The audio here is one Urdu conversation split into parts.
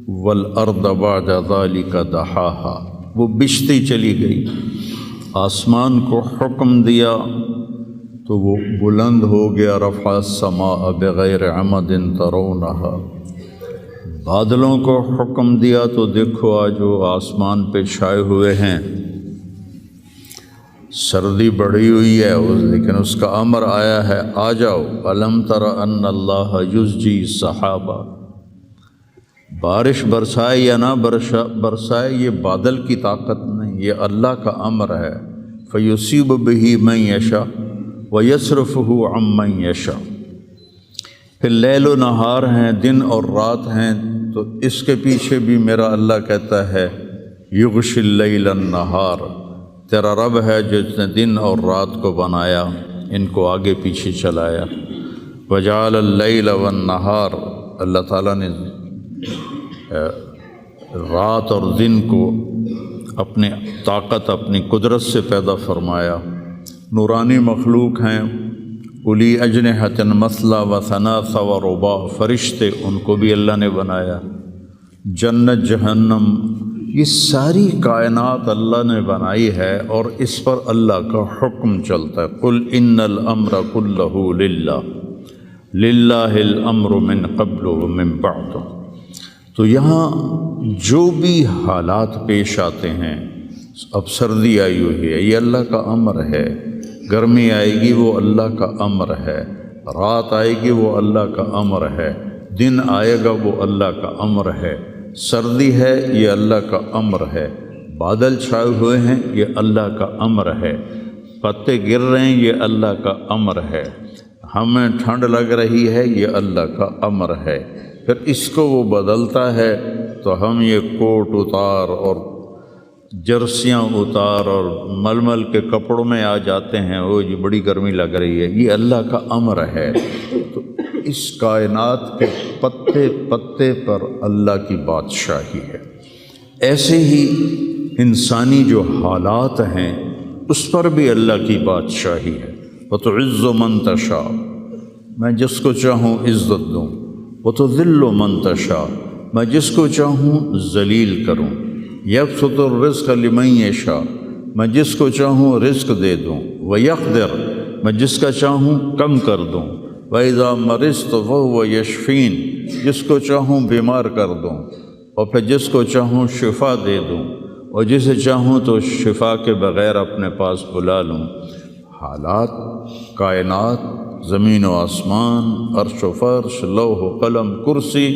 والارض بعد ذلك دحاها، وہ بچھتی چلی گئی۔ آسمان کو حکم دیا تو وہ بلند ہو گیا، رفع السماء بغیر عمد ترونها۔ بادلوں کو حکم دیا تو دیکھو آج وہ آسمان پہ چھائے ہوئے ہیں، سردی بڑھی ہوئی ہے لیکن اس کا امر آیا ہے آ جاؤ۔ الم تر ان اللہ یزجی السحابہ، بارش برسائے یا نہ برسائے یہ بادل کی طاقت نہیں، یہ اللہ کا امر ہے۔ فیصیب بہ من یشاء ویصرفہ عن من یشاء۔ پھر لیل و نہار ہیں، دن اور رات ہیں، تو اس کے پیچھے بھی میرا اللہ کہتا ہے یغشی اللیل النہار، تیرا رب ہے جس نے دن اور رات کو بنایا، ان کو آگے پیچھے چلایا۔ وجعل اللیل والنہار، اللہ تعالیٰ نے رات اور دن کو اپنی طاقت اپنی قدرت سے پیدا فرمایا۔ نورانی مخلوق ہیں، الی اجنحۃ مثلا و ثلاث و رباع، فرشتے ان کو بھی اللہ نے بنایا۔ جنت جہنم، یہ ساری کائنات اللہ نے بنائی ہے اور اس پر اللہ کا حکم چلتا ہے۔ قل ان الامر کلہ للہ، للہ الامر من قبل ومن بعد۔ تو یہاں جو بھی حالات پیش آتے ہیں، اب سردی آئی ہوئی ہے یہ اللہ کا امر ہے، گرمی آئے گی وہ اللہ کا امر ہے، رات آئے گی وہ اللہ کا امر ہے، دن آئے گا وہ اللہ کا امر ہے، سردی ہے یہ اللہ کا امر ہے، بادل چھائے ہوئے ہیں یہ اللہ کا امر ہے، پتے گر رہے ہیں یہ اللہ کا امر ہے، ہمیں ٹھنڈ لگ رہی ہے یہ اللہ کا امر ہے۔ پھر اس کو وہ بدلتا ہے تو ہم یہ کوٹ اتار اور جرسیاں اتار اور ململ کے کپڑوں میں آ جاتے ہیں، وہ یہ بڑی گرمی لگ رہی ہے، یہ اللہ کا امر ہے۔ تو اس کائنات کے پتے پتے پر اللہ کی بادشاہی ہے۔ ایسے ہی انسانی جو حالات ہیں اس پر بھی اللہ کی بادشاہی ہے۔ وَتُعِزُّ مَن تَشَاءُ، میں جس کو چاہوں عزت دوں، وَتُذِلُّ مَن تَشَاءُ، میں جس کو چاہوں ذلیل کروں، یبسط الرزق لمن یشاء، میں جس کو چاہوں رزق دے دوں، ویقدر، میں جس کا چاہوں کم کر دوں، وَإِذَا مَرِضْتُ فَهُوَ يَشْفِينِ، جس کو چاہوں بیمار کر دوں، اور پھر جس کو چاہوں شفا دے دوں، اور جسے چاہوں تو شفا کے بغیر اپنے پاس بلا لوں۔ حالات، کائنات، زمین و آسمان، عرش و فرش، لوح و قلم، کرسی،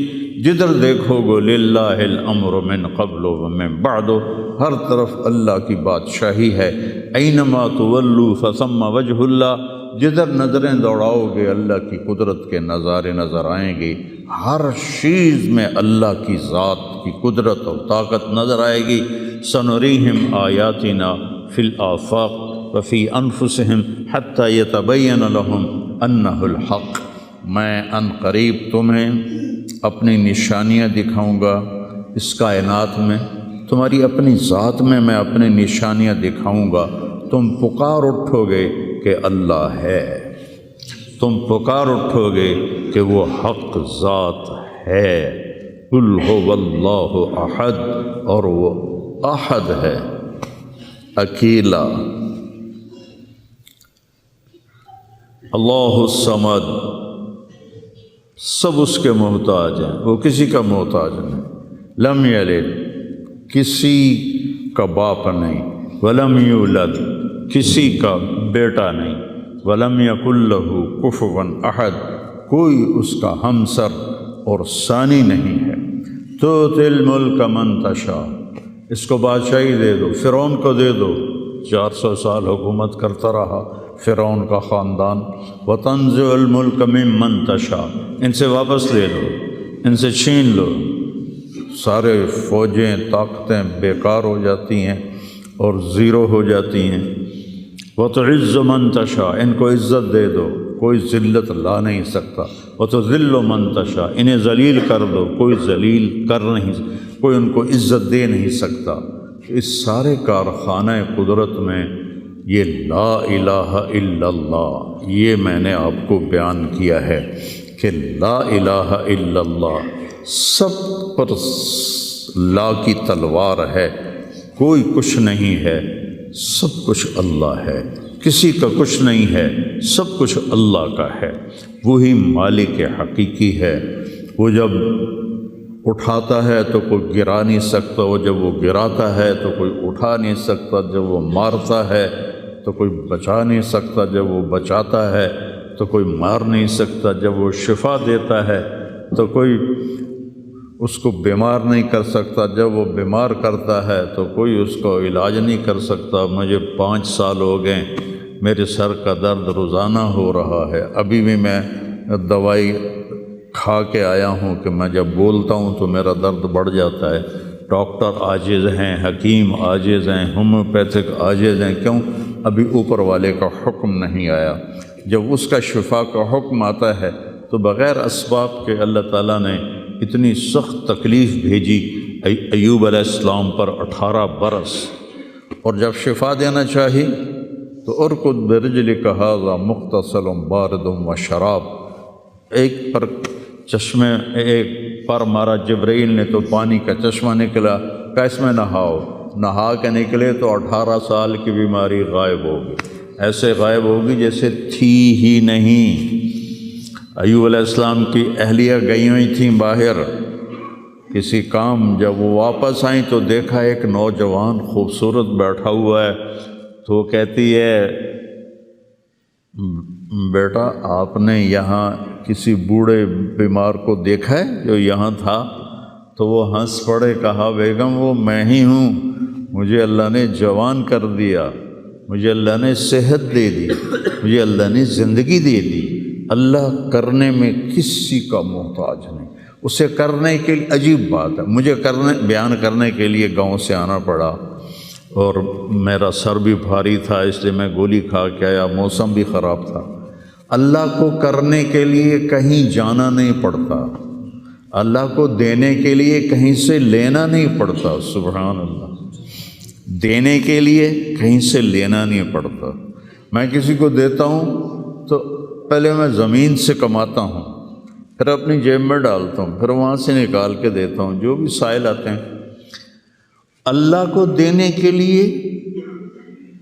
جدھر دیکھو گو للہ الامر من قبل ومن بعد، ہر طرف اللہ کی بادشاہی ہے۔ اینما تولوا فثم وجہ اللہ، جدھر نظریں دوڑاؤ گے اللہ کی قدرت کے نظارے نظر آئیں گے، ہر چیز میں اللہ کی ذات کی قدرت اور طاقت نظر آئے گی۔ سنریہم آیاتنا فی الآفاق وفی انفسہم حتی یتبین لہم انہ الحق، میں ان قریب تمہیں اپنی نشانیاں دکھاؤں گا اس کائنات میں، تمہاری اپنی ذات میں میں اپنی نشانیاں دکھاؤں گا، تم پکار اٹھو گے کہ اللہ ہے، تم پکار اٹھو گے کہ وہ حق ذات ہے۔ قل هو اللہ احد، اور وہ احد ہے، اکیلا۔ اللہ الصمد، سب اس کے محتاج ہیں، وہ کسی کا محتاج نہیں۔ لم یلد، کسی کا باپ نہیں، ولم یولد، کسی کا بیٹا نہیں، ولم یکن لہ کفوا احد، کوئی اس کا ہمسر اور ثانی نہیں ہے۔ تؤتی الملک من تشاء، اس کو بادشاہی دے دو، فرعون کو دے دو، 400 سال حکومت کرتا رہا فرعون کا خاندان۔ وتنزع الملک ممن تشاء، ان سے واپس لے لو، ان سے چھین لو، سارے فوجیں طاقتیں بیکار ہو جاتی ہیں اور زیرو ہو جاتی ہیں۔ وتعز من تشاء، ان کو عزت دے دو، کوئی ذلت لا نہیں سکتا۔ وتذل من تشاء، انہیں ذلیل کر دو، کوئی ذلیل کوئی ان کو عزت دے نہیں سکتا۔ اس سارے کارخانہ قدرت میں یہ لا الہ الا اللہ، یہ میں نے آپ کو بیان کیا ہے کہ لا الہ الا اللہ سب پر لا کی تلوار ہے، کوئی کچھ نہیں ہے، سب کچھ اللہ ہے، کسی کا کچھ نہیں ہے، سب کچھ اللہ کا ہے۔ وہی مالک حقیقی ہے، وہ جب اٹھاتا ہے تو کوئی گرا نہیں سکتا، وہ جب وہ گراتا ہے تو کوئی اٹھا نہیں سکتا، جب وہ مارتا ہے تو کوئی بچا نہیں سکتا، جب وہ بچاتا ہے تو کوئی مار نہیں سکتا، جب وہ شفا دیتا ہے تو کوئی اس کو بیمار نہیں کر سکتا، جب وہ بیمار کرتا ہے تو کوئی اس کو علاج نہیں کر سکتا۔ مجھے 5 سال ہو گئے، میرے سر کا درد روزانہ ہو رہا ہے، ابھی بھی میں دوائی کھا کے آیا ہوں کہ میں جب بولتا ہوں تو میرا درد بڑھ جاتا ہے۔ ڈاکٹر عاجز ہیں، حکیم عاجز ہیں، ہومیوپیتھک عاجز ہیں، کیوں؟ ابھی اوپر والے کا حکم نہیں آیا۔ جب اس کا شفا کا حکم آتا ہے تو بغیر اسباب کے اللہ تعالیٰ نے اتنی سخت تکلیف بھیجی ایوب علیہ السلام پر 18 برس، اور جب شفا دینا چاہی تو ارکض برجلک ھذا مغتسل بارد و شراب، ایک پر چشمے ایک پر مارا جبرائیل نے تو پانی کا چشمہ نکلا، کہ اس میں نہاؤ، نہا کے نکلے تو 18 سال کی بیماری غائب ہوگی، ایسے غائب ہوگی جیسے تھی ہی نہیں۔ ایوب علیہ السلام کی اہلیہ گئی ہوئی تھیں باہر کسی کام، جب وہ واپس آئیں تو دیکھا ایک نوجوان خوبصورت بیٹھا ہوا ہے، تو وہ کہتی ہے بیٹا آپ نے یہاں کسی بوڑھے بیمار کو دیکھا ہے جو یہاں تھا؟ تو وہ ہنس پڑے، کہا بیگم وہ میں ہی ہوں، مجھے اللہ نے جوان کر دیا، مجھے اللہ نے صحت دے دی، مجھے اللہ نے زندگی دے دی۔ اللہ کرنے میں کسی کا محتاج نہیں، اسے کرنے کے لیے عجیب بات ہے، مجھے بیان کرنے کے لیے گاؤں سے آنا پڑا اور میرا سر بھی بھاری تھا، اس لیے میں گولی کھا کے آیا، موسم بھی خراب تھا۔ اللہ کو کرنے کے لیے کہیں جانا نہیں پڑتا، اللہ کو دینے کے لیے کہیں سے لینا نہیں پڑتا، سبحان اللہ، دینے کے لیے کہیں سے لینا نہیں پڑتا۔ میں کسی کو دیتا ہوں تو پہلے میں زمین سے کماتا ہوں، پھر اپنی جیب میں ڈالتا ہوں، پھر وہاں سے نکال کے دیتا ہوں جو بھی سائل آتے ہیں۔ اللہ کو دینے کے لیے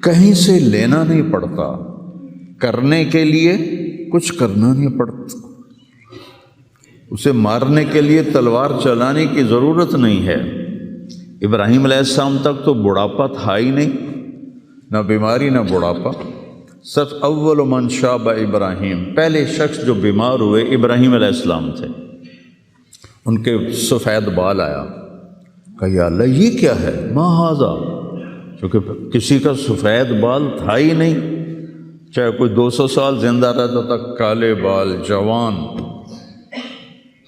کہیں سے لینا نہیں پڑتا، کرنے کے لیے کچھ کرنا نہیں پڑتا، اسے مارنے کے لیے تلوار چلانے کی ضرورت نہیں ہے۔ ابراہیم علیہ السلام تک تو بڑھاپا تھا ہی نہیں، نہ بیماری نہ بڑھاپا۔ سب اول من شاب ابراہیم، پہلے شخص جو بیمار ہوئے ابراہیم علیہ السلام تھے، ان کے سفید بال آیا، کہا یا اللہ یہ کیا ہے، ما ھذا، کیونکہ کسی کا سفید بال تھا ہی نہیں، چاہے کوئی 200 سال زندہ رہتا تھا، کالے بال جوان۔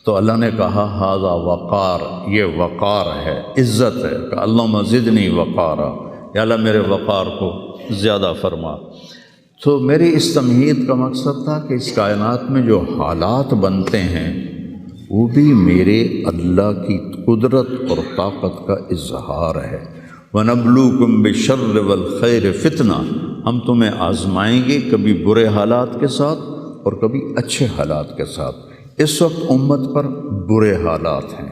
تو اللہ نے کہا ھذا وقار، یہ وقار ہے، عزت ہے، کہ اللہم زدنی وقارا، یا اللہ میرے وقار کو زیادہ فرما۔ تو میری اس تمہید کا مقصد تھا کہ اس کائنات میں جو حالات بنتے ہیں وہ بھی میرے اللہ کی قدرت اور طاقت کا اظہار ہے۔ وَنَبْلُوكُمْ بِالشَّرِّ وَالْخَيْرِ فِتْنَةً، ہم تمہیں آزمائیں گے کبھی برے حالات کے ساتھ اور کبھی اچھے حالات کے ساتھ۔ اس وقت امت پر برے حالات ہیں،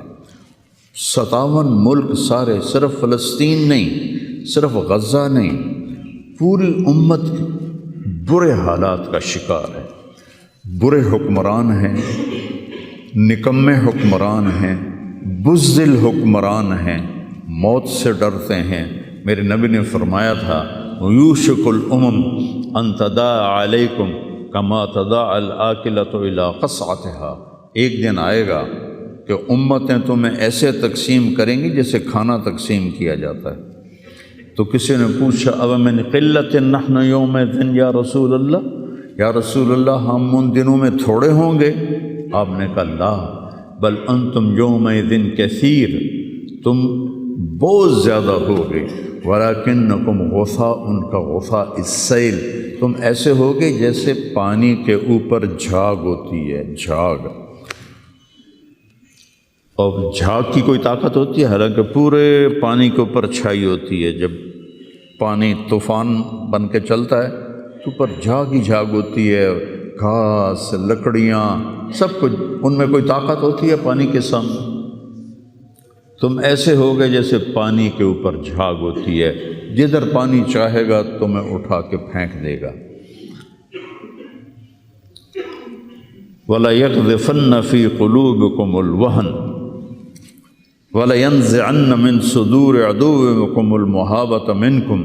57 ملک سارے، صرف فلسطین نہیں، صرف غزہ نہیں، پوری امت برے حالات کا شکار ہے۔ برے حکمران ہیں، نکمے حکمران ہیں، بزدل حکمران ہیں، موت سے ڈرتے ہیں۔ میرے نبی نے فرمایا تھا یوشک الامم ان تداعی علیکم کما تداعی الآکلۃ الی قصعتها، ایک دن آئے گا کہ امتیں تمہیں ایسے تقسیم کریں گی جیسے کھانا تقسیم کیا جاتا ہے۔ تو کسی نے پوچھا اب من قلت نحن یومئذ یا رسول اللہ، یا رسول اللہ ہم ان دنوں میں تھوڑے ہوں گے؟ آپ نے کہا لا بل انتم یومئذ کثیر، تم بہت زیادہ ہوگے، ولکنکم غثاء کا غثاء السیل، تم ایسے ہوگے جیسے پانی کے اوپر جھاگ ہوتی ہے، جھاگ۔ اور جھاگ کی کوئی طاقت ہوتی ہے؟ حالانکہ پورے پانی کے اوپر چھائی ہوتی ہے، جب پانی طوفان بن کے چلتا ہے تو اوپر جھاگ ہی جھاگ ہوتی ہے، گھاس، لکڑیاں، سب کچھ، ان میں کوئی طاقت ہوتی ہے پانی کے سامنے؟ تم ایسے ہوگے جیسے پانی کے اوپر جھاگ ہوتی ہے، جدھر پانی چاہے گا تمہیں اٹھا کے پھینک دے گا۔ وَلَيَقْذِفَنَّ فِي قُلُوبِكُمُ الْوَهْنَ وَلَيَنزِعَنَّ مِن صُدُورِ عَدُوِّكُمُ الْمُهَابَةَ مِنكُمْ،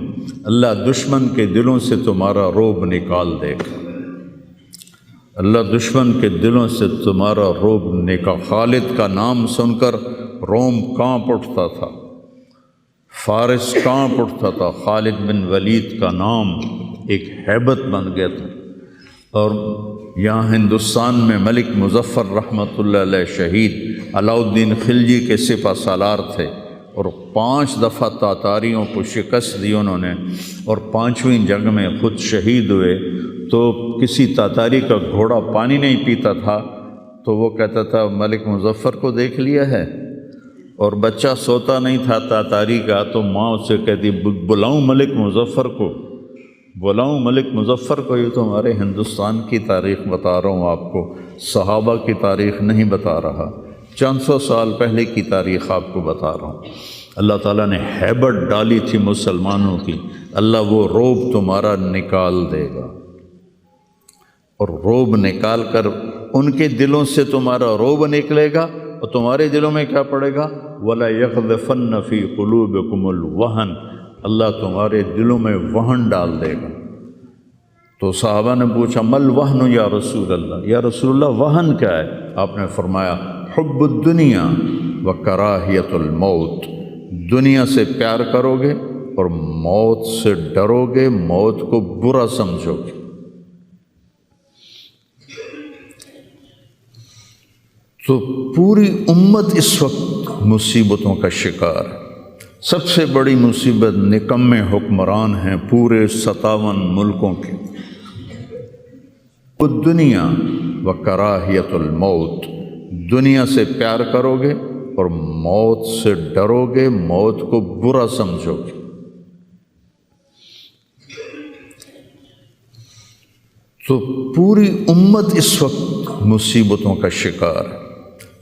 اللہ دشمن کے دلوں سے تمہارا رعب نکال دے گا، اللہ دشمن کے دلوں سے تمہارا رعب نکال۔ خالد کا نام سن کر روم کانپ اٹھتا تھا، فارس کانپ اٹھتا تھا، خالد بن ولید کا نام ایک ہیبت بن گیا تھا۔ اور یہاں ہندوستان میں ملک مظفر رحمۃ اللہ علیہ شہید علاؤ الدین خلجی کے سپہ سالار تھے، اور 5 دفعہ تاتاریوں کو شکست دی انہوں نے، اور 5ویں جنگ میں خود شہید ہوئے۔ تو کسی تاتاری کا گھوڑا پانی نہیں پیتا تھا تو وہ کہتا تھا ملک مظفر کو دیکھ لیا ہے، اور بچہ سوتا نہیں تھا تاتاری کا تو ماں اسے کہتی بلاؤں ملک مظفر کو، بلاؤں ملک مظفر کو۔ یہ تو ہمارے ہندوستان کی تاریخ بتا رہا ہوں آپ کو، صحابہ کی تاریخ نہیں بتا رہا، 400 سال پہلے کی تاریخ آپ کو بتا رہا ہوں۔ اللہ تعالیٰ نے ہیبت ڈالی تھی مسلمانوں کی، اللہ وہ رعب تمہارا نکال دے گا، اور رعب نکال کر ان کے دلوں سے تمہارا رعب نکلے گا، اور تمہارے دلوں میں کیا پڑے گا؟ وَلَيَقْذِفَنَّ فِي قُلُوبِكُمُ الْوَهْنَ، اللہ تمہارے دلوں میں وہن ڈال دے گا۔ تو صحابہ نے پوچھا مل وہن یا رسول اللہ، یا رسول اللہ وہن کیا ہے؟ آپ نے فرمایا حب الدنیا وکراہیت الموت، دنیا سے پیار کرو گے اور موت سے ڈرو گے، موت کو برا سمجھو گے۔ تو پوری امت اس وقت مصیبتوں کا شکار ہے۔ سب سے بڑی مصیبت نکمے حکمران ہیں پورے 57 ملکوں کے۔ دنیا و کراہیت الموت، دنیا سے پیار کرو گے اور موت سے ڈرو گے، موت کو برا سمجھو گے۔ تو پوری امت اس وقت مصیبتوں کا شکار ہے۔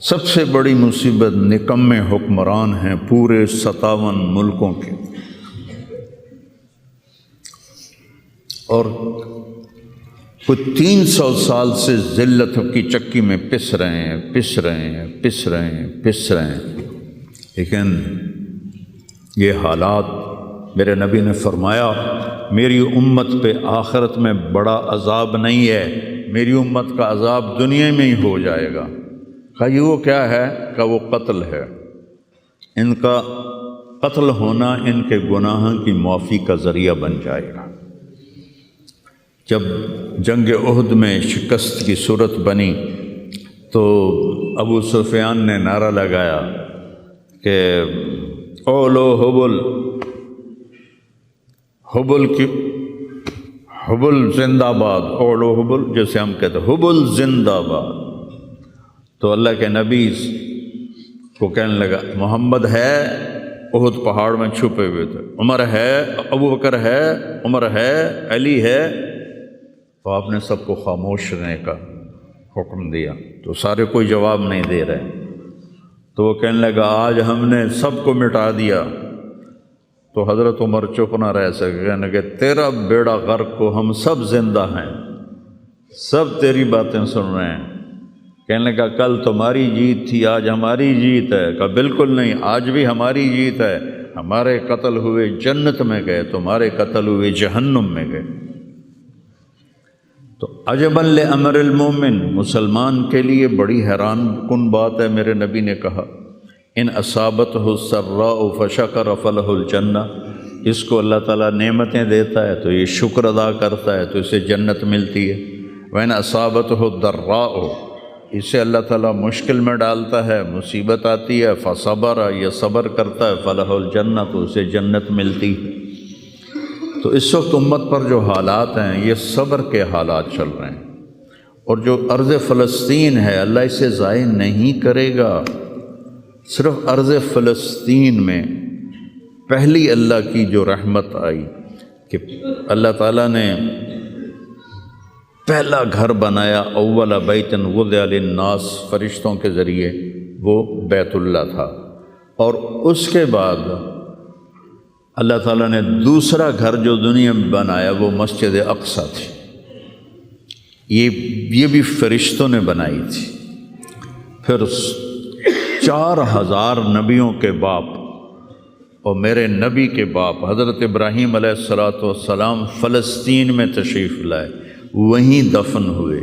سب سے بڑی مصیبت نکمے حکمران ہیں پورے 57 ملکوں کے، اور کچھ 300 سال سے ذلت کی چکی میں پس رہے ہیں۔ لیکن یہ حالات، میرے نبی نے فرمایا میری امت پہ آخرت میں بڑا عذاب نہیں ہے، میری امت کا عذاب دنیا میں ہی ہو جائے گا۔ کہا یہ وہ کیا ہے؟ کہا وہ قتل ہے، ان کا قتل ہونا ان کے گناہوں کی معافی کا ذریعہ بن جائے گا۔ جب جنگ احد میں شکست کی صورت بنی تو ابو سفیان نے نعرہ لگایا کہ اولو حبل زندہ باد، اولو حبل، جیسے ہم کہتے ہیں حبل زندہ باد۔ تو اللہ کے نبی کو کہنے لگا محمد ہے، احد پہاڑ میں چھپے ہوئے تھے، عمر ہے، ابو بکر ہے، عمر ہے، علی ہے۔ تو آپ نے سب کو خاموش رہنے کا حکم دیا، تو سارے کوئی جواب نہیں دے رہے۔ تو وہ کہنے لگا آج ہم نے سب کو مٹا دیا۔ تو حضرت عمر چپ نہ رہ سکے، کہنے کہ تیرا بیڑا غرق کو ہم سب زندہ ہیں، سب تیری باتیں سن رہے ہیں۔ کہنے لگا کل تمہاری جیت تھی، آج ہماری جیت ہے۔ کہا بالکل نہیں، آج بھی ہماری جیت ہے، ہمارے قتل ہوئے جنت میں گئے، تمہارے قتل ہوئے جہنم میں گئے۔ تو عجبا لامر المومن، مسلمان کے لیے بڑی حیران کن بات ہے، میرے نبی نے کہا ان اصابتہ السراء فشکر فلہ الجنہ، اس کو اللہ تعالیٰ نعمتیں دیتا ہے تو یہ شکر ادا کرتا ہے تو اسے جنت ملتی ہے۔ وَإِنْ أَصَابَتْهُ الضَّرَّاءُ، اسے اللہ تعالیٰ مشکل میں ڈالتا ہے، مصیبت آتی ہے، فصبر، یہ صبر کرتا ہے، فلہ الجنہ، تو اسے جنت ملتی ہے۔ تو اس وقت امت پر جو حالات ہیں یہ صبر کے حالات چل رہے ہیں، اور جو ارض فلسطین ہے اللہ اسے ضائع نہیں کرے گا۔ صرف ارض فلسطین میں پہلی اللہ کی جو رحمت آئی کہ اللہ تعالیٰ نے پہلا گھر بنایا، اول بیت وضع للناس، فرشتوں کے ذریعے، وہ بیت اللہ تھا۔ اور اس کے بعد اللہ تعالیٰ نے دوسرا گھر جو دنیا میں بنایا وہ مسجد اقصیٰ تھی، یہ بھی فرشتوں نے بنائی تھی۔ پھر 4000 نبیوں کے باپ اور میرے نبی کے باپ حضرت ابراہیم علیہ السلام فلسطین میں تشریف لائے، وہیں دفن ہوئے۔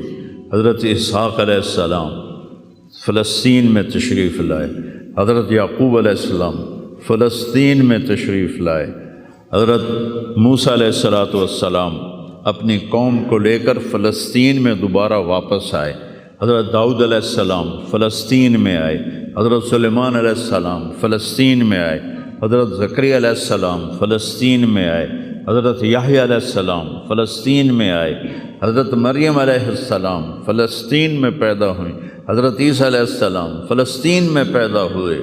حضرت اسحاق علیہ السلام فلسطین میں تشریف لائے، حضرت یعقوب علیہ السلام فلسطین میں تشریف لائے، حضرت موسیٰ علیہ السلام اپنی قوم کو لے کر فلسطین میں دوبارہ واپس آئے، حضرت داؤد علیہ السلام فلسطین میں آئے، حضرت سلیمان علیہ السلام فلسطین میں آئے، حضرت زکریا علیہ السلام فلسطین میں آئے، حضرت یحییٰ علیہ السلام فلسطین میں آئے، حضرت مریم علیہ السلام فلسطین میں پیدا ہوئیں، حضرت عیسیٰ علیہ السلام فلسطین میں پیدا ہوئے۔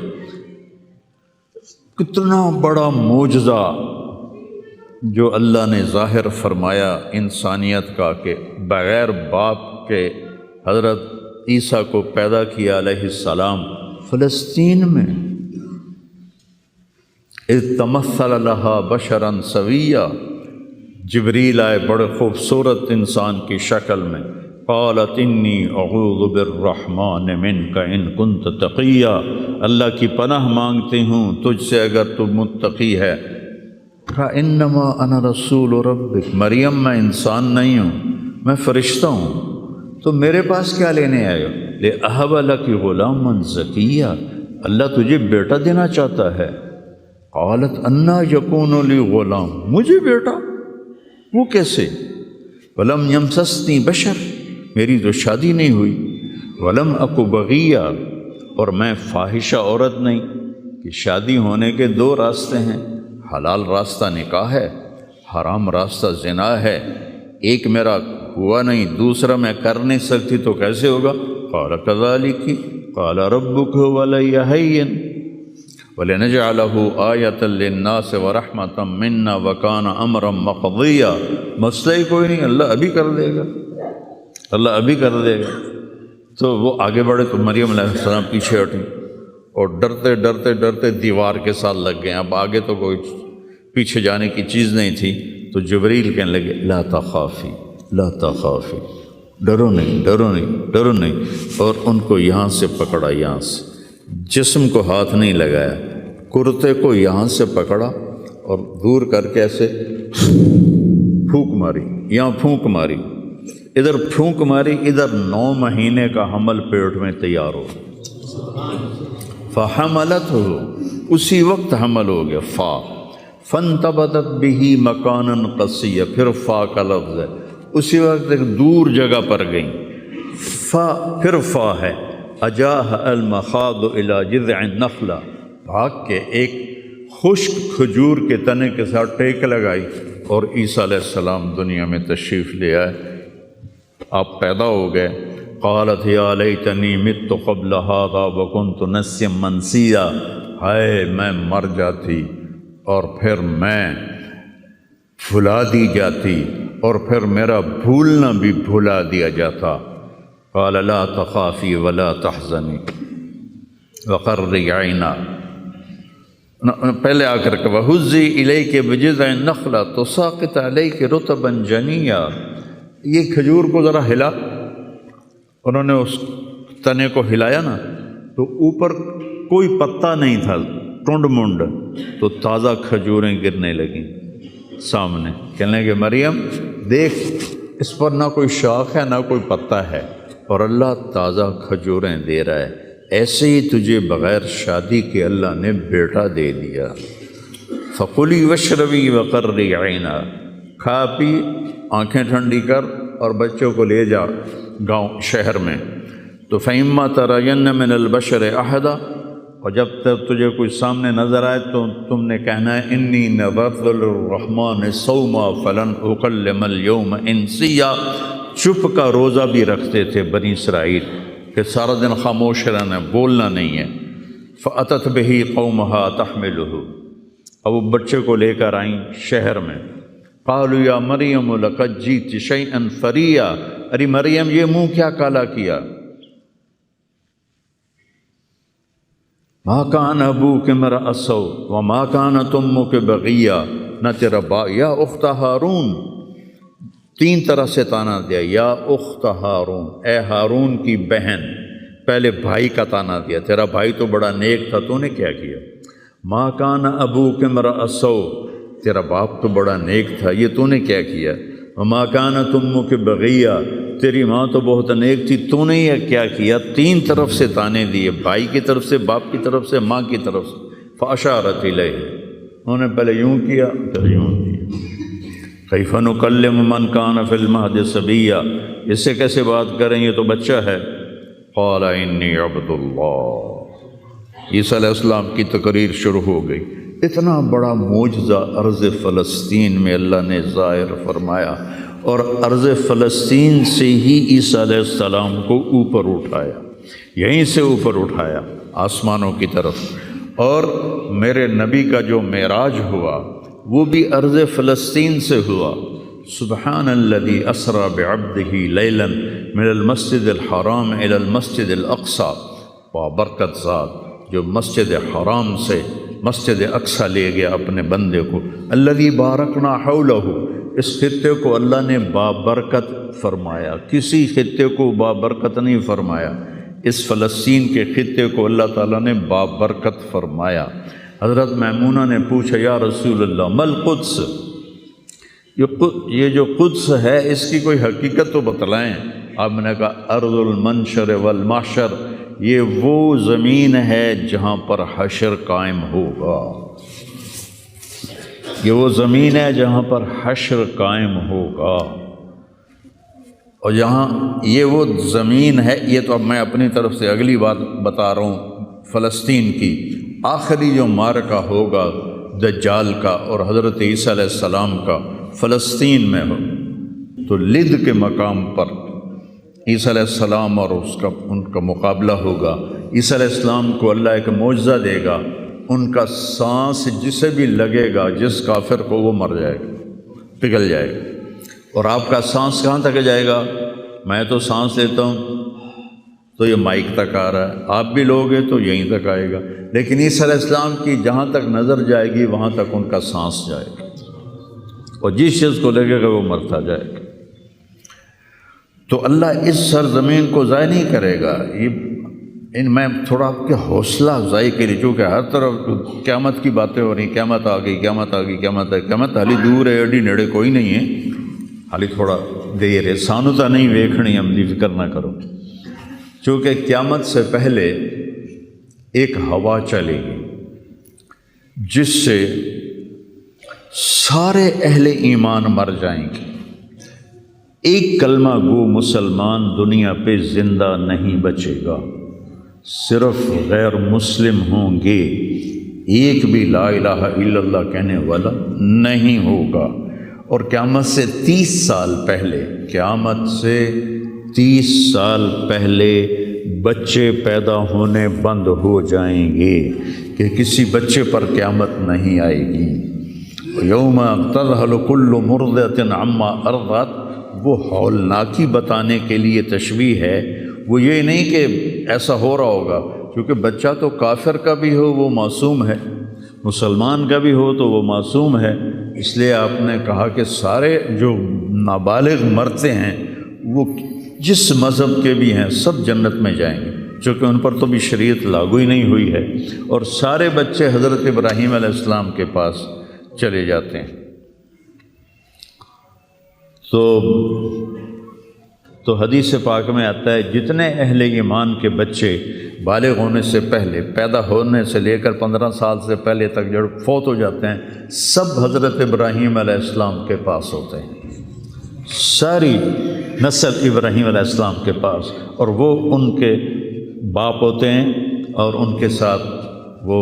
کتنا بڑا معجزہ جو اللہ نے ظاہر فرمایا انسانیت کا کہ بغیر باپ کے حضرت عیسیٰ کو پیدا کیا علیہ السلام فلسطین میں۔ اذ تمثل لها بشرا سویا، جبریل آئے بڑے خوبصورت انسان کی شکل میں، قالت انی اعوذ بالرحمن منک ان کنت تقیا، اللہ کی پناہ مانگتی ہوں تجھ سے اگر تو متقی ہے۔ انما انا رسول ربک، مریم میں انسان نہیں ہوں، میں فرشتہ ہوں، تو میرے پاس کیا لینے آئے ہو؟ لأہب لک غلاما زکیا، اللہ تجھے بیٹا دینا چاہتا ہے۔ قالت انا یکون لی غلام، مجھے بیٹا؟ وہ کیسے؟ ولم یمسسنی بشر، میری تو شادی نہیں ہوئی، ولم اک بغیہ، اور میں فاحشہ عورت نہیں۔ کہ شادی ہونے کے دو راستے ہیں، حلال راستہ نکاح ہے، حرام راستہ زنا ہے۔ ایک میرا ہوا نہیں، دوسرا میں کر نہیں سکتی، تو کیسے ہوگا؟ قال کذالک قال ربک ولی ہین وَلِنَجْعَلَهُ آیَةً لِلنَّاسِ وَرَحْمَةً مِنَّا وَكَانَ أَمْرًا مَقْضِيًّا، مسئلہ ہی کوئی نہیں، اللہ ابھی کر دے گا، اللہ ابھی کر دے گا۔ تو وہ آگے بڑھے تو مریم علیہ السلام پیچھے ہٹیں اور ڈرتے ڈرتے ڈرتے دیوار کے ساتھ لگ گئے۔ اب آگے تو کوئی پیچھے جانے کی چیز نہیں تھی، تو جبریل کہنے لگے لا تخافی لا تخافی، ڈرو نہیں ڈرو نہیں ڈرو نہیں، اور ان کو یہاں سے پکڑا، یہاں سے، جسم کو ہاتھ نہیں لگایا، کرتے کو یہاں سے پکڑا اور دور کر کے ایسے پھونک ماری، یہاں پھونک ماری، ادھر پھونک ماری، ادھر 9 مہینے کا حمل پیٹ میں تیار ہو، فحملتہ، اسی وقت حمل ہو گیا، فانتبذت بہ مکانا قصیا، پھر فا کا لفظ ہے، اسی وقت ایک دور جگہ پر گئیں، پھر فا ہے، اجاہ المخاض الی جذع النخلہ، بھاگ کے ایک خشک کھجور کے تنے کے ساتھ ٹیک لگائی، اور عیسیٰ علیہ السلام دنیا میں تشریف لے آئے، آپ پیدا ہو گئے۔ قالت یا لیتنی مت قبل ھذا وکنت نسیا منسیا، ہائے میں مر جاتی اور پھر میں بھلا دی جاتی، اور پھر میرا بھولنا بھی بھلا دیا جاتا۔ قال لا تخافی ولا تحزنی وقرری عینا، پہلے آ کر کے وہزی الیک بجذع النخلہ تساقط علیک رطبا جنیا، یہ کھجور کو ذرا ہلا، انہوں نے اس تنے کو ہلایا نا، تو اوپر کوئی پتا نہیں تھا، ٹنڈ منڈ، تو تازہ کھجوریں گرنے لگیں سامنے، کہنے لگے مریم دیکھ، اس پر نہ کوئی شاخ ہے نہ کوئی پتا ہے، اور اللہ تازہ کھجوریں دے رہا ہے، ایسے ہی تجھے بغیر شادی کے اللہ نے بیٹا دے دیا۔ فَقُلِي وَاشْرَبِي وَقَرِّي عَيْنًا، کھا پی، آنکھیں ٹھنڈی کر، اور بچوں کو لے جا گاؤں شہر میں۔ تو فَإِمَّا تَرَيَنَّ مِنَ الْبَشَرِ أَحَدًا، اور جب تک تجھے کوئی سامنے نظر آئے تو تم نے کہنا ہے انی نذرت للرحمن صوما فلن اکلم اليوم انسیا، چپ کا روزہ بھی رکھتے تھے بنی اسرائیل کہ سارا دن خاموش رہنا، بولنا نہیں ہے۔ فأتت بہ قومہا تحملہ، اب وہ بچے کو لے کر آئیں شہر میں۔ قالوا یا مریم لقد جئت شیئا فریا، ارے مریم یہ منہ کیا کالا کیا، ما کان ابوک امرأ سوء وما کانت امک بغیہ، نہ تیرا یا اخت ہارون، 3 طرح سے طعنہ دیا، یا اخت ہارون، اے ہارون کی بہن، پہلے بھائی کا طعنہ دیا، تیرا بھائی تو بڑا نیک تھا، تو نے کیا کیا؟ ما کان ابوک امرأ سوء، تیرا باپ تو بڑا نیک تھا، یہ تو نے کیا کیا؟ وما کانت امک بغیہ، تیری ماں تو بہت نیک تھی، تو نے یہ کیا کیا؟ 3 طرف سے طعنے دیے، بھائی کی طرف سے، باپ کی طرف سے، ماں کی طرف سے۔ فاشارت الیہ، انہوں نے پہلے یوں کیا پھر یوں کیا۔ کیف نکلم من کان فی المہد صبیہ، اس سے کیسے بات کریں، یہ تو بچہ ہے۔ قال انی عبد اللہ، عیسیٰ علیہ السلام کی تقریر شروع ہو گئی۔ اتنا بڑا معجزہ ارض فلسطین میں اللہ نے ظاہر فرمایا، اور ارض فلسطین سے ہی عیسیٰ علیہ السلام کو اوپر اٹھایا، یہیں سے اوپر اٹھایا آسمانوں کی طرف۔ اور میرے نبی کا جو معراج ہوا وہ بھی ارض فلسطین سے ہوا۔ سبحان الذی اسری بعبدہ لیلا من المسجد الحرام الی المسجد الاقصی، بابرکت ذات جو مسجد حرام سے مسجد اقصی لے گیا اپنے بندے کو۔ الذی بارکنا حولہ، اس خطے کو اللہ نے بابرکت فرمایا، کسی خطے کو بابرکت نہیں فرمایا، اس فلسطین کے خطے کو اللہ تعالیٰ نے بابرکت فرمایا۔ حضرت میمونہ نے پوچھا یا رسول اللہ مل قدس، یہ جو قدس ہے اس کی کوئی حقیقت تو بتلائیں۔ آپ نے کہا ارض المنشر والمحشر، یہ وہ زمین ہے جہاں پر حشر قائم ہوگا، یہ وہ زمین ہے جہاں پر حشر قائم ہوگا۔ اور یہاں یہ وہ زمین ہے، یہ تو اب میں اپنی طرف سے اگلی بات بتا رہا ہوں، فلسطین کی آخری جو معرکہ ہوگا دجال کا اور حضرت عیسیٰ علیہ السلام کا فلسطین میں ہو، تو لد کے مقام پر عیسیٰ علیہ السلام اور ان کا مقابلہ ہوگا۔ عیسیٰ علیہ السلام کو اللہ ایک معجزہ دے گا، ان کا سانس جسے بھی لگے گا، جس کافر کو، وہ مر جائے گا، پگھل جائے گا۔ اور آپ کا سانس کہاں تک جائے گا؟ میں تو سانس لیتا ہوں تو یہ مائک تک آ رہا ہے، آپ بھی لوگ ہیں تو یہیں تک آئے گا، لیکن عیسیٰ علیہ السلام کی جہاں تک نظر جائے گی وہاں تک ان کا سانس جائے گا، اور جس چیز کو لگے گا وہ مرتا جائے گا۔ تو اللہ اس سرزمین کو ضائع نہیں کرے گا۔ میں تھوڑا آپ کے حوصلہ افزائی کے لیے، چونکہ ہر طرف قیامت کی باتیں ہو رہی ہیں، قیامت آ گئی، قیامت آ گئی، قیامت ہے، قیامت حالی دور ہے، ایڈی نیڑے کوئی نہیں ہے، حالی تھوڑا دیر ہے، سانو تا نہیں ویکھنی، عملی فکر نہ کرو۔ چونکہ قیامت سے پہلے ایک ہوا چلے گی جس سے سارے اہل ایمان مر جائیں گے، ایک کلمہ گو مسلمان دنیا پہ زندہ نہیں بچے گا، صرف غیر مسلم ہوں گے، ایک بھی لا الہ الا اللہ کہنے والا نہیں ہوگا۔ اور قیامت سے 30 سال پہلے، قیامت سے 30 سال پہلے بچے پیدا ہونے بند ہو جائیں گے کہ کسی بچے پر قیامت نہیں آئے گی۔ یوم تذہل کل مرضعۃ عما ارضعت، وہ ہولناکی بتانے کے لیے تشبیہ ہے، وہ یہ نہیں کہ ایسا ہو رہا ہوگا، کیونکہ بچہ تو کافر کا بھی ہو وہ معصوم ہے، مسلمان کا بھی ہو تو وہ معصوم ہے، اس لیے آپ نے کہا کہ سارے جو نابالغ مرتے ہیں وہ جس مذہب کے بھی ہیں سب جنت میں جائیں گے، چونکہ ان پر تو بھی شریعت لاگو ہی نہیں ہوئی ہے، اور سارے بچے حضرت ابراہیم علیہ السلام کے پاس چلے جاتے ہیں۔ تو حدیث پاک میں آتا ہے جتنے اہل ایمان کے بچے بالغ ہونے سے پہلے، پیدا ہونے سے لے کر 15 سال سے پہلے تک جو فوت ہو جاتے ہیں، سب حضرت ابراہیم علیہ السلام کے پاس ہوتے ہیں، ساری نسل ابراہیم علیہ السلام کے پاس، اور وہ ان کے باپ ہوتے ہیں، اور ان کے ساتھ وہ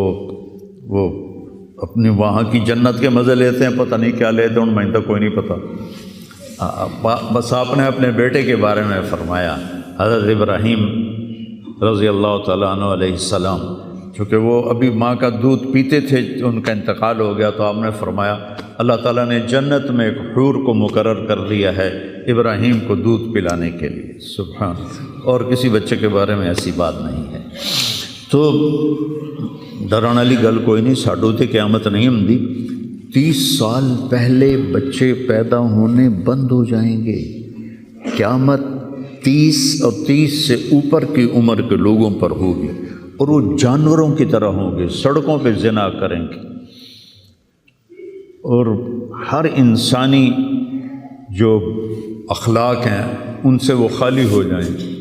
اپنی وہاں کی جنت کے مزے لیتے ہیں، پتہ نہیں کیا لیتے ہیں، میں تو کوئی نہیں پتہ۔ بس آپ نے اپنے بیٹے کے بارے میں فرمایا، حضرت ابراہیم رضی اللہ تعالیٰ عنہ علیہ السلام، چونکہ وہ ابھی ماں کا دودھ پیتے تھے، ان کا انتقال ہو گیا، تو آپ نے فرمایا اللہ تعالیٰ نے جنت میں ایک حور کو مقرر کر دیا ہے ابراہیم کو دودھ پلانے کے لیے، سبحان، اور کسی بچے کے بارے میں ایسی بات نہیں ہے۔ تو ڈرن والی گل کوئی نہیں، ساڈو تے قیامت نہیں ہوندی، 30 سال پہلے بچے پیدا ہونے بند ہو جائیں گے، قیامت 30 اور 30 سے اوپر کی عمر کے لوگوں پر ہوگی، اور وہ جانوروں کی طرح ہوں گے، سڑکوں پہ زنا کریں گے، اور ہر انسانی جو اخلاق ہیں ان سے وہ خالی ہو جائیں گے،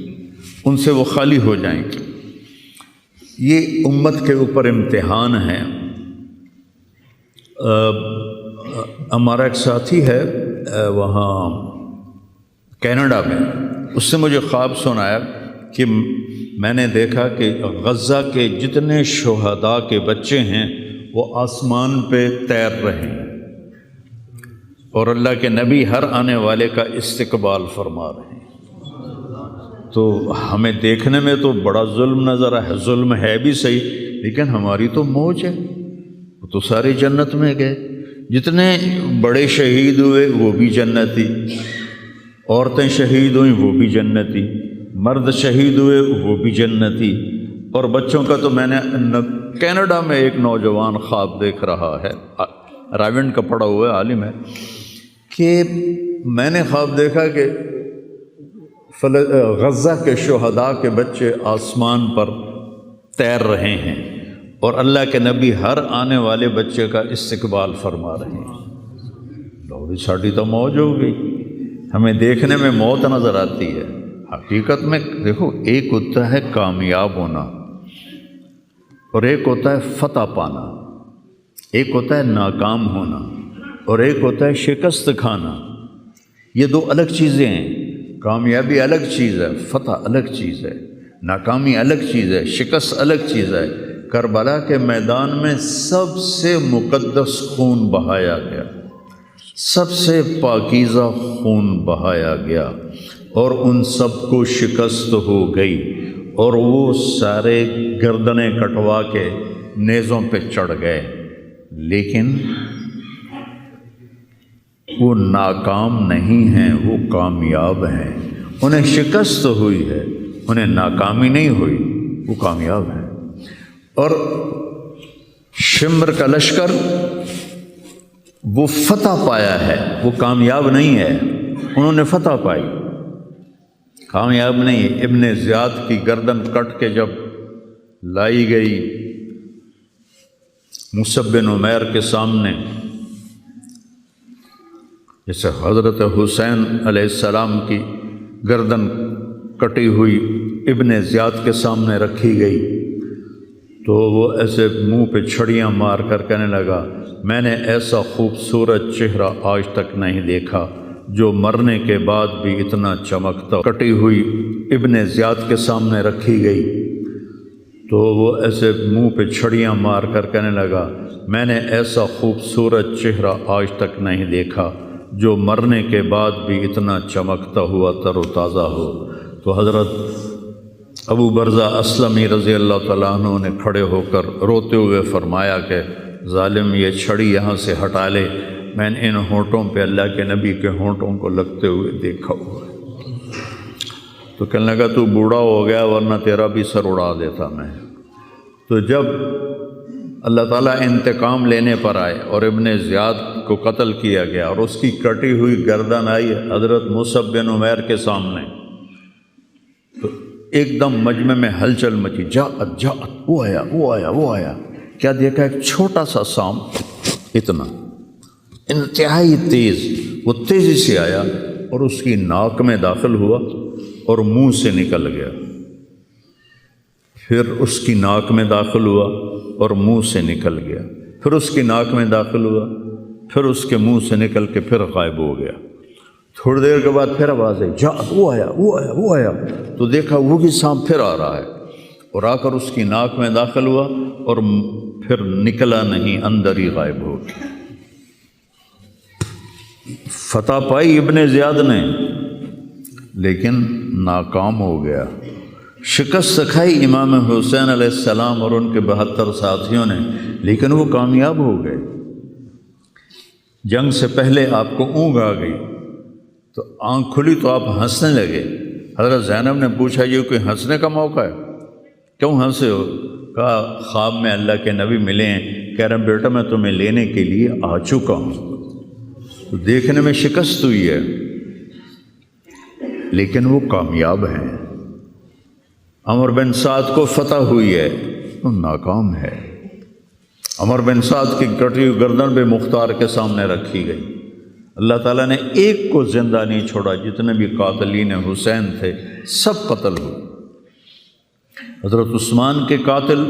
ان سے وہ خالی ہو جائیں گے۔ یہ امت کے اوپر امتحان ہے۔ ہمارا ایک ساتھی ہے وہاں کینیڈا میں، اس سے مجھے خواب سنایا کہ میں نے دیکھا کہ غزہ کے جتنے شہداء کے بچے ہیں وہ آسمان پہ تیر رہے ہیں، اور اللہ کے نبی ہر آنے والے کا استقبال فرما رہے ہیں۔ تو ہمیں دیکھنے میں تو بڑا ظلم نظر ہے، ظلم ہے بھی صحیح، لیکن ہماری تو موج ہے، وہ تو سارے جنت میں گئے، جتنے بڑے شہید ہوئے وہ بھی جنتی، عورتیں شہید ہوئیں وہ بھی جنتی، مرد شہید ہوئے وہ بھی جنتی، اور بچوں کا تو میں نے کینیڈا میں ایک نوجوان خواب دیکھ رہا ہے، راونڈ کا پڑھا ہوا ہے، عالم ہے، کہ میں نے خواب دیکھا کہ غزہ کے شہداء کے بچے آسمان پر تیر رہے ہیں، اور اللہ کے نبی ہر آنے والے بچے کا استقبال فرما رہے ہیں۔ لوگ ساڑی تو موج ہو گئی، ہمیں دیکھنے میں موت نظر آتی ہے، حقیقت میں دیکھو ایک ہوتا ہے کامیاب ہونا، اور ایک ہوتا ہے فتح پانا، ایک ہوتا ہے ناکام ہونا، اور ایک ہوتا ہے شکست کھانا۔ یہ دو الگ چیزیں ہیں، کامیابی الگ چیز ہے، فتح الگ چیز ہے، ناکامی الگ چیز ہے، شکست الگ چیز ہے۔ کربلا کے میدان میں سب سے مقدس خون بہایا گیا، سب سے پاکیزہ خون بہایا گیا، اور ان سب کو شکست ہو گئی، اور وہ سارے گردنیں کٹوا کے نیزوں پہ چڑھ گئے، لیکن وہ ناکام نہیں ہیں، وہ کامیاب ہیں۔ انہیں شکست ہوئی ہے، انہیں ناکامی نہیں ہوئی، وہ کامیاب ہیں۔ اور شمر کا لشکر وہ فتح پایا ہے، وہ کامیاب نہیں ہے، انہوں نے فتح پائی، کامیاب نہیں۔ ابن زیاد کی گردن کٹ کے جب لائی گئی مصعب بن عمیر کے سامنے، جیسے حضرت حسین علیہ السلام کی گردن کٹی ہوئی ابن زیاد کے سامنے رکھی گئی، تو وہ ایسے منہ پہ چھڑیاں مار کر کہنے لگا، میں نے ایسا خوبصورت چہرہ آج تک نہیں دیکھا جو مرنے کے بعد بھی اتنا چمکتا۔ کٹی ہوئی ابن زیاد کے سامنے رکھی گئی، تو وہ ایسے منہ پہ چھڑیاں مار کر کہنے لگا، میں نے ایسا خوبصورت چہرہ آج تک نہیں دیکھا جو مرنے کے بعد بھی اتنا چمکتا ہوا تر و تازہ ہو۔ تو حضرت ابو برزہ اسلمی رضی اللہ تعالیٰ عنہ نے کھڑے ہو کر روتے ہوئے فرمایا کہ ظالم یہ چھڑی یہاں سے ہٹا لے، میں نے ان ہونٹوں پہ اللہ کے نبی کے ہونٹوں کو لگتے ہوئے دیکھا ہوا ہے۔ تو کہنے لگا تو بوڑھا ہو گیا ورنہ تیرا بھی سر اڑا دیتا میں۔ تو جب اللہ تعالیٰ انتقام لینے پر آئے اور ابن زیاد کو قتل کیا گیا اور اس کی کٹی ہوئی گردن آئی حضرت مصعب بن عمیر کے سامنے، تو ایک دم مجمع میں ہلچل مچی، جاءت جاءت، وہ آیا وہ آیا وہ آیا۔ کیا دیکھا؟ ایک چھوٹا سا سانپ، اتنا انتہائی تیز، وہ تیزی سے آیا اور اس کی ناک میں داخل ہوا اور منہ سے نکل گیا، پھر اس کی ناک میں داخل ہوا اور منہ سے نکل گیا، پھر اس کی ناک میں داخل ہوا، پھر اس کے منہ سے نکل کے پھر غائب ہو گیا۔ تھوڑی دیر کے بعد پھر آواز آئی، جاءت، وہ آیا وہ آیا وہ آیا۔ تو دیکھا وہی سانپ پھر آ رہا ہے، اور آ کر اس کی ناک میں داخل ہوا اور پھر نکلا نہیں، اندر ہی غائب ہو گیا۔ فتح پائی ابن زیاد نے، لیکن ناکام ہو گیا۔ شکست کھائی امام حسین علیہ السلام اور ان کے 72 ساتھیوں نے، لیکن وہ کامیاب ہو گئے۔ جنگ سے پہلے آپ کو اونگ آ گئی تو آنکھ کھلی تو آپ ہنسنے لگے۔ حضرت زینب نے پوچھا یہ کوئی ہنسنے کا موقع ہے؟ کیوں ہنسے ہو؟ کہا خواب میں اللہ کے نبی ملے ہیں، کہہ رہے ہیں بیٹا میں تمہیں لینے کے لیے آ چکا ہوں۔ تو دیکھنے میں شکست ہوئی ہے لیکن وہ کامیاب ہیں۔ عمر بن سعد کو فتح ہوئی ہے، وہ ناکام ہے۔ عمر بن سعد کی کٹی ہوئی گردن بے مختار کے سامنے رکھی گئی، اللہ تعالیٰ نے ایک کو زندہ نہیں چھوڑا، جتنے بھی قاتلین حسین تھے سب قتل ہوئے۔ حضرت عثمان کے قاتل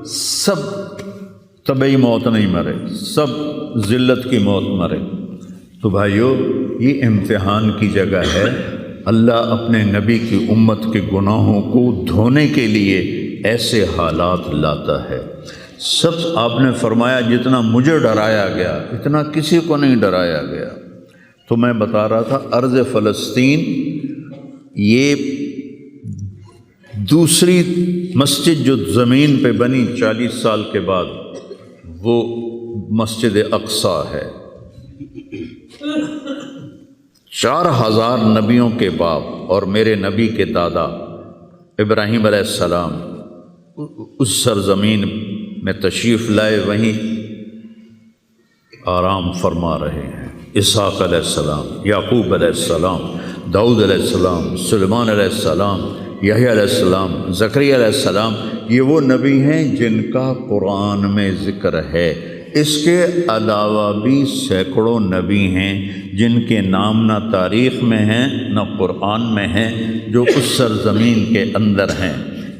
سب طبعی موت نہیں مرے، سب ذلت کی موت مرے۔ تو بھائیو، یہ امتحان کی جگہ ہے۔ اللہ اپنے نبی کی امت کے گناہوں کو دھونے کے لیے ایسے حالات لاتا ہے۔ سب آپ نے فرمایا جتنا مجھے ڈرایا گیا اتنا کسی کو نہیں ڈرایا گیا۔ تو میں بتا رہا تھا ارض فلسطین یہ دوسری مسجد جو زمین پہ بنی 40 سال کے بعد، وہ مسجد اقصیٰ ہے۔ 4000 نبیوں کے باپ اور میرے نبی کے دادا ابراہیم علیہ السلام اس سرزمین میں تشریف لائے، وہیں آرام فرما رہے ہیں۔ اسحاق علیہ السلام، یعقوب علیہ السلام، داؤد علیہ السلام، سلیمان علیہ السلام، یحییٰ علیہ السلام، زکریا علیہ السلام، یہ وہ نبی ہیں جن کا قرآن میں ذکر ہے۔ اس کے علاوہ بھی سینکڑوں نبی ہیں جن کے نام نہ تاریخ میں ہیں نہ قرآن میں ہیں، جو اس سرزمین کے اندر ہیں۔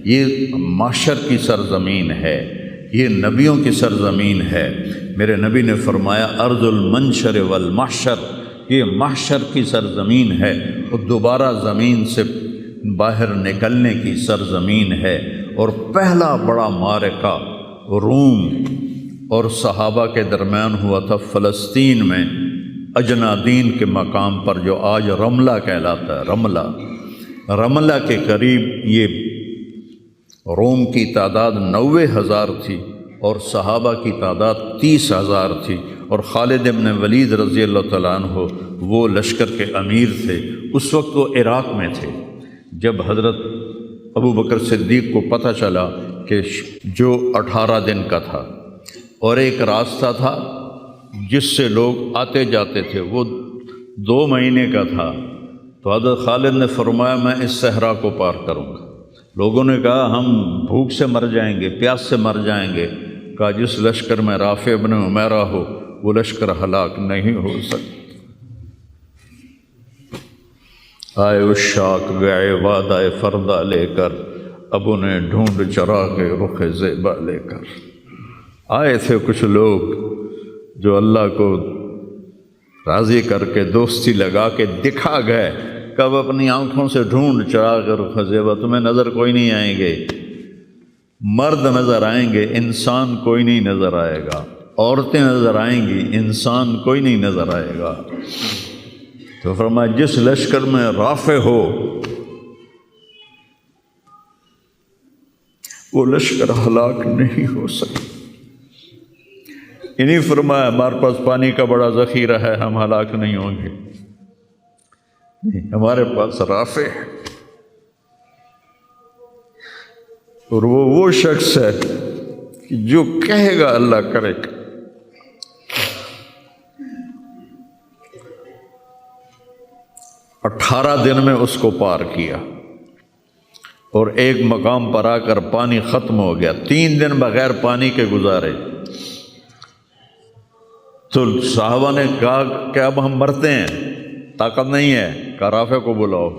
یہ محشر کی سرزمین ہے، یہ نبیوں کی سرزمین ہے۔ میرے نبی نے فرمایا ارض المنشر والمحشر، یہ محشر کی سرزمین ہے، اور دوبارہ زمین سے باہر نکلنے کی سرزمین ہے۔ اور پہلا بڑا معرکہ روم اور صحابہ کے درمیان ہوا تھا فلسطین میں، اجنادین کے مقام پر، جو آج رملہ کہلاتا ہے۔ رملہ کے قریب یہ روم کی تعداد 90,000 تھی اور صحابہ کی تعداد 30,000 تھی، اور خالد ابن ولید رضی اللہ تعالیٰ عنہ وہ لشکر کے امیر تھے۔ اس وقت وہ عراق میں تھے۔ جب حضرت ابو بکر صدیق کو پتہ چلا کہ جو 18 دن کا تھا اور ایک راستہ تھا جس سے لوگ آتے جاتے تھے وہ 2 مہینے کا تھا، تو حضرت خالد نے فرمایا میں اس صحرا کو پار کروں گا۔ لوگوں نے کہا ہم بھوک سے مر جائیں گے، پیاس سے مر جائیں گے۔ کہا جس لشکر میں رافع ابن عمیرہ ہو وہ لشکر ہلاک نہیں ہو سکتا۔ آئے اشاق گئے وعدہ فردہ لے کر، ابو نے ڈھونڈ چراغ رخ زیبا لے کر۔ آئے تھے کچھ لوگ جو اللہ کو راضی کر کے دوستی لگا کے دکھا گئے، کب اپنی آنکھوں سے ڈھونڈ چراغ رخ زیبا، تمہیں نظر کوئی نہیں آئیں گے، مرد نظر آئیں گے، انسان کوئی نہیں نظر آئے گا، عورتیں نظر آئیں گی، انسان کوئی نہیں نظر آئے گا۔ تو فرمایا جس لشکر میں رافع ہو وہ لشکر ہلاک نہیں ہو سکتا۔ انہیں فرمایا ہمارے پاس پانی کا بڑا ذخیرہ ہے، ہم ہلاک نہیں ہوں گے، نہیں، ہمارے پاس رافع ہے، اور وہ شخص ہے کہ جو کہے گا اللہ کرے گا۔ 18 دن میں اس کو پار کیا، اور ایک مقام پر آ کر پانی ختم ہو گیا، 3 دن بغیر پانی کے گزارے۔ تو صحابہ نے کہا کہ اب ہم مرتے ہیں، طاقت نہیں ہے، کہا رافع کو بلاؤ۔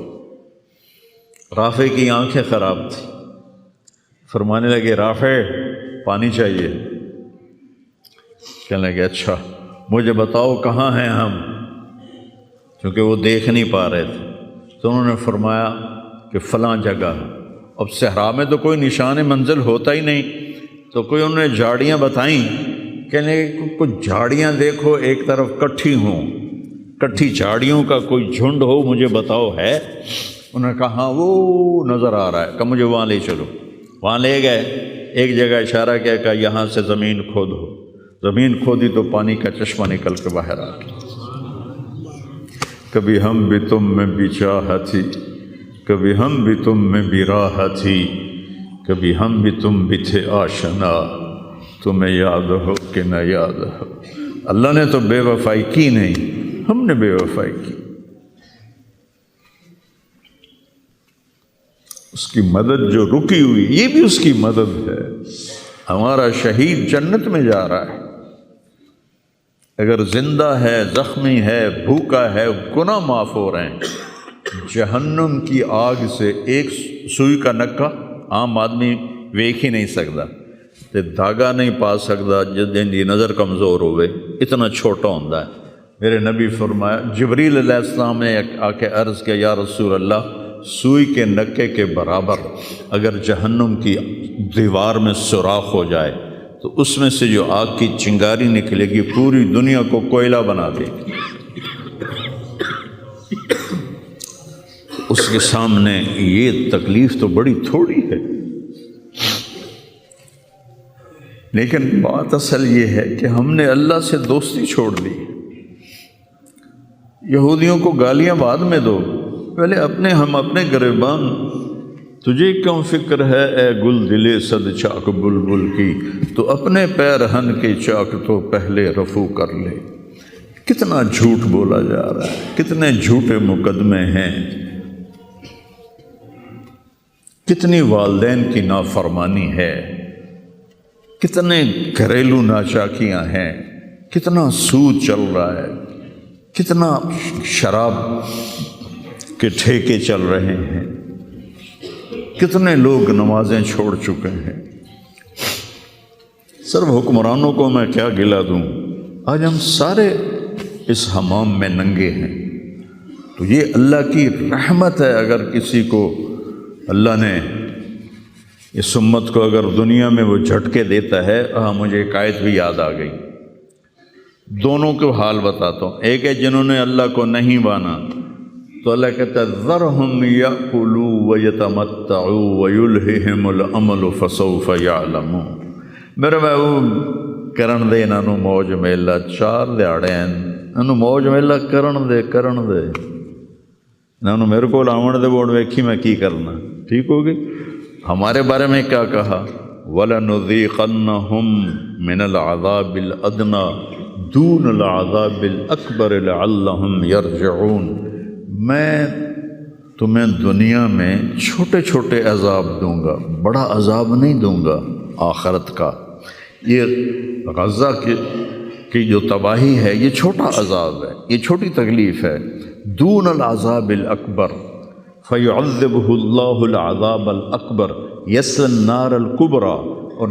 رافع کی آنکھیں خراب تھیں، فرمانے لگے رافع پانی چاہیے۔ کہنے لگے اچھا مجھے بتاؤ کہاں ہیں ہم، کیونکہ وہ دیکھ نہیں پا رہے تھے۔ تو انہوں نے فرمایا کہ فلاں جگہ۔ اب صحرا میں تو کوئی نشان منزل ہوتا ہی نہیں، تو کوئی انہوں نے جھاڑیاں بتائیں، کہنے لگے کچھ جھاڑیاں دیکھو ایک طرف کٹھی ہوں، کٹھی جھاڑیوں کا کوئی جھنڈ ہو، مجھے بتاؤ ہے؟ انہوں نے کہا ہاں وہ نظر آ رہا ہے، کہ مجھے وہاں لے چلو۔ وہاں لے گئے، ایک جگہ اشارہ کیا کہ یہاں سے زمین کھودو۔ زمین کھودی تو پانی کا چشمہ نکل کے باہر آ گیا۔ کبھی ہم بھی تم میں بھی چاہ تھی، کبھی ہم بھی تم میں بھی راہ تھی، کبھی ہم بھی تم بھی تھے آشنا، تمہیں یاد ہو کہ نہ یاد ہو۔ اللہ نے تو بے وفائی کی نہیں، ہم نے بے وفائی کی۔ اس کی مدد جو رکی ہوئی، یہ بھی اس کی مدد ہے۔ ہمارا شہید جنت میں جا رہا ہے، اگر زندہ ہے، زخمی ہے، بھوکا ہے، گناہ معاف ہو رہے ہیں۔ جہنم کی آگ سے ایک سوئی کا نکا عام آدمی ویکھ ہی نہیں سکتا، تے دھاگا نہیں پا سکتا جن دی نظر کمزور ہوئے، اتنا چھوٹا ہوتا ہے۔ میرے نبی فرمایا، جبریل علیہ السلام نے آ کے عرض کیا، یا رسول اللہ، سوئی کے نکے کے برابر اگر جہنم کی دیوار میں سوراخ ہو جائے تو اس میں سے جو آگ کی چنگاری نکلے گی پوری دنیا کو کوئلہ بنا دے گی۔ اس کے سامنے یہ تکلیف تو بڑی تھوڑی ہے، لیکن بات اصل یہ ہے کہ ہم نے اللہ سے دوستی چھوڑ دی۔ یہودیوں کو گالیاں بعد میں دو، پہلے ہم اپنے گریبان، تجھے کیوں فکر ہے اے گل دلے صد چاک بلبل کی، تو اپنے پیرہن کے چاک تو پہلے رفو کر لے۔ کتنا جھوٹ بولا جا رہا ہے، کتنے جھوٹے مقدمے ہیں، کتنی والدین کی نافرمانی ہے، کتنے گھریلو ناچاکیاں ہیں، کتنا سود چل رہا ہے، کتنا شراب کے ٹھیکے چل رہے ہیں، کتنے لوگ نمازیں چھوڑ چکے ہیں۔ صرف حکمرانوں کو میں کیا گلا دوں، آج ہم سارے اس حمام میں ننگے ہیں۔ تو یہ اللہ کی رحمت ہے، اگر کسی کو اللہ نے اس امت کو اگر دنیا میں وہ جھٹکے دیتا ہے۔ مجھے ایک آیت بھی یاد آ گئی، دونوں کو حال بتاتا ہوں۔ ایک ہے جنہوں نے اللہ کو نہیں مانا، تو اللہ کہتا ہے ذرہم یأکلوا ویتمتعوا ویلہہم الامل فسوف یعلمون۔ میرے محبوب کرن دے انہوں موج میلہ، 4 دہاڑے ہیں انہوں موج میلہ کرن دے انہوں میرے کو آون دے بوڑ ویکھی میں کی کرنا، ٹھیک ہوگی۔ ہمارے بارے میں کیا کہا، وَلَنُذِيقَنَّهُم مِّنَ الْعَذَابِ الْأَدْنَىٰ دُونَ الْعَذَابِ الْأَكْبَرِ لَعَلَّهُمْ يَرْجِعُونَ۔ میں تمہیں دنیا میں چھوٹے چھوٹے عذاب دوں گا، بڑا عذاب نہیں دوں گا آخرت کا۔ یہ غزہ کی جو تباہی ہے یہ چھوٹا عذاب ہے، یہ چھوٹی تکلیف ہے۔ دون العذاب الاکبر فیعذبہ اللہ العذاب الاکبر یصلی النار الکبریٰ، اور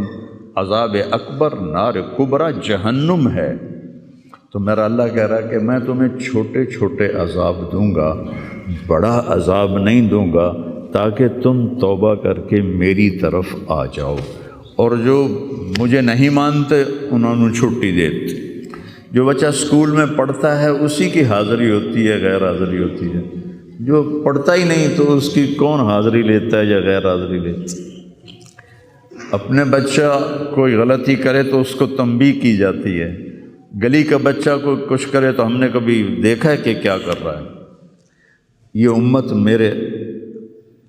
عذاب اکبر نار کبریٰ جہنم ہے۔ تو میرا اللہ کہہ رہا ہے کہ میں تمہیں چھوٹے چھوٹے عذاب دوں گا، بڑا عذاب نہیں دوں گا، تاکہ تم توبہ کر کے میری طرف آ جاؤ، اور جو مجھے نہیں مانتے انہوں نے چھٹی دیتے۔ جو بچہ اسکول میں پڑھتا ہے اسی کی حاضری ہوتی ہے، غیر حاضری ہوتی ہے۔ جو پڑھتا ہی نہیں تو اس کی کون حاضری لیتا ہے یا غیر حاضری لیتا ہے۔ اپنے بچہ کوئی غلطی کرے تو اس کو تنبیہ کی جاتی ہے، گلی کا بچہ کو کچھ کرے تو ہم نے کبھی دیکھا ہے کہ کیا کر رہا ہے۔ یہ امت میرے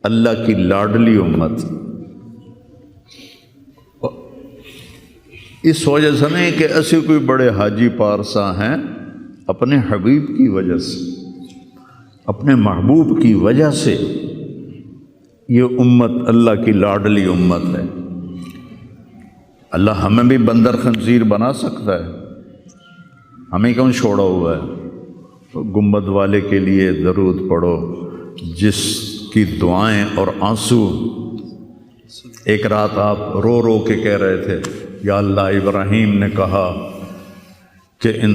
اللہ کی لاڈلی امت، اس وجہ سے نہیں کہ ایسے کوئی بڑے حاجی پارسا ہیں، اپنے حبیب کی وجہ سے، اپنے محبوب کی وجہ سے یہ امت اللہ کی لاڈلی امت ہے۔ اللہ ہمیں بھی بندر خنزیر بنا سکتا ہے، ہمیں کیوں چھوڑا ہوا ہے؟ گنبد والے کے لیے درود پڑھو، جس کی دعائیں اور آنسو ایک رات آپ رو رو کے کہہ رہے تھے، یا اللہ ابراہیم نے کہا کہ ان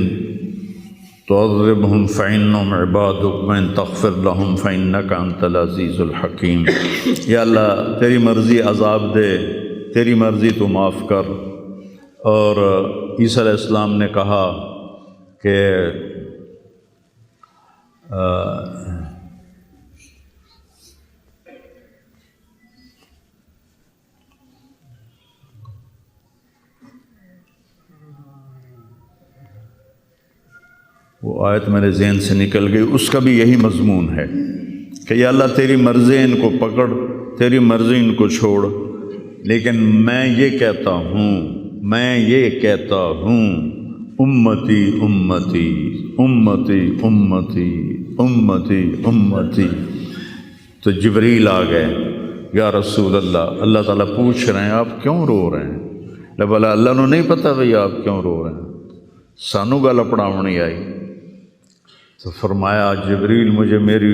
تعذبہم فإنہم عبادک وإن تغفر لہم فإنک انت العزیز الحکیم۔ یا اللہ تیری مرضی عذاب دے، تیری مرضی تو معاف کر۔ اور عیسیٰ علیہ السلام نے کہا کہ وہ آیت میرے ذہن سے نکل گئی، اس کا بھی یہی مضمون ہے کہ یا اللہ تیری مرضی ان کو پکڑ، تیری مرضی ان کو چھوڑ، لیکن میں یہ کہتا ہوں امتی امتی امتی امتی امتی امتی۔ تو جبریل آ گئے، یا رسول اللہ، اللہ تعالیٰ پوچھ رہے ہیں آپ کیوں رو رہے ہیں؟ بولا اللہ نو نہیں پتہ بھئی آپ کیوں رو رہے ہیں، سانو گل پڑھاونی آئی۔ تو فرمایا جبریل مجھے میری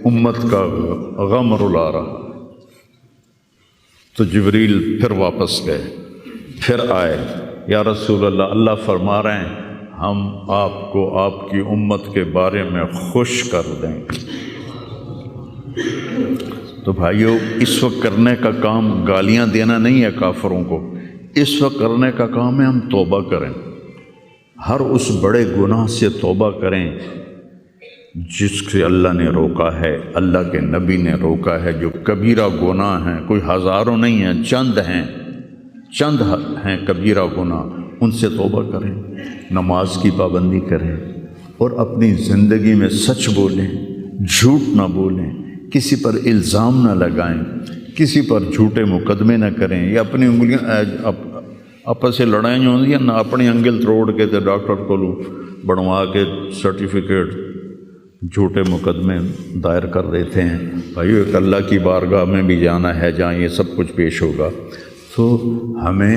امت کا غم رلا رہا۔ تو جبریل پھر واپس گئے، پھر آئے، یا رسول اللہ، اللہ فرما رہے ہیں ہم آپ کو آپ کی امت کے بارے میں خوش کر دیں گے۔ تو بھائیو، اس وقت کرنے کا کام گالیاں دینا نہیں ہے کافروں کو، اس وقت کرنے کا کام ہے ہم توبہ کریں، ہر اس بڑے گناہ سے توبہ کریں جس سے اللہ نے روکا ہے، اللہ کے نبی نے روکا ہے۔ جو کبیرہ گناہ ہیں، کوئی ہزاروں نہیں ہیں، چند ہیں کبیرہ گناہ، ان سے توبہ کریں، نماز کی پابندی کریں، اور اپنی زندگی میں سچ بولیں، جھوٹ نہ بولیں، کسی پر الزام نہ لگائیں، کسی پر جھوٹے مقدمے نہ کریں، یا اپنی انگلیاں آپس سے لڑائیں ہوتی ہیں نہ، اپنی انگل توڑ کے تو ڈاکٹر کو بنوا کے سرٹیفکیٹ جھوٹے مقدمے دائر کر دیتے ہیں۔ بھائیو، ایک اللہ کی بارگاہ میں بھی جانا ہے جہاں یہ سب کچھ پیش ہوگا۔ تو ہمیں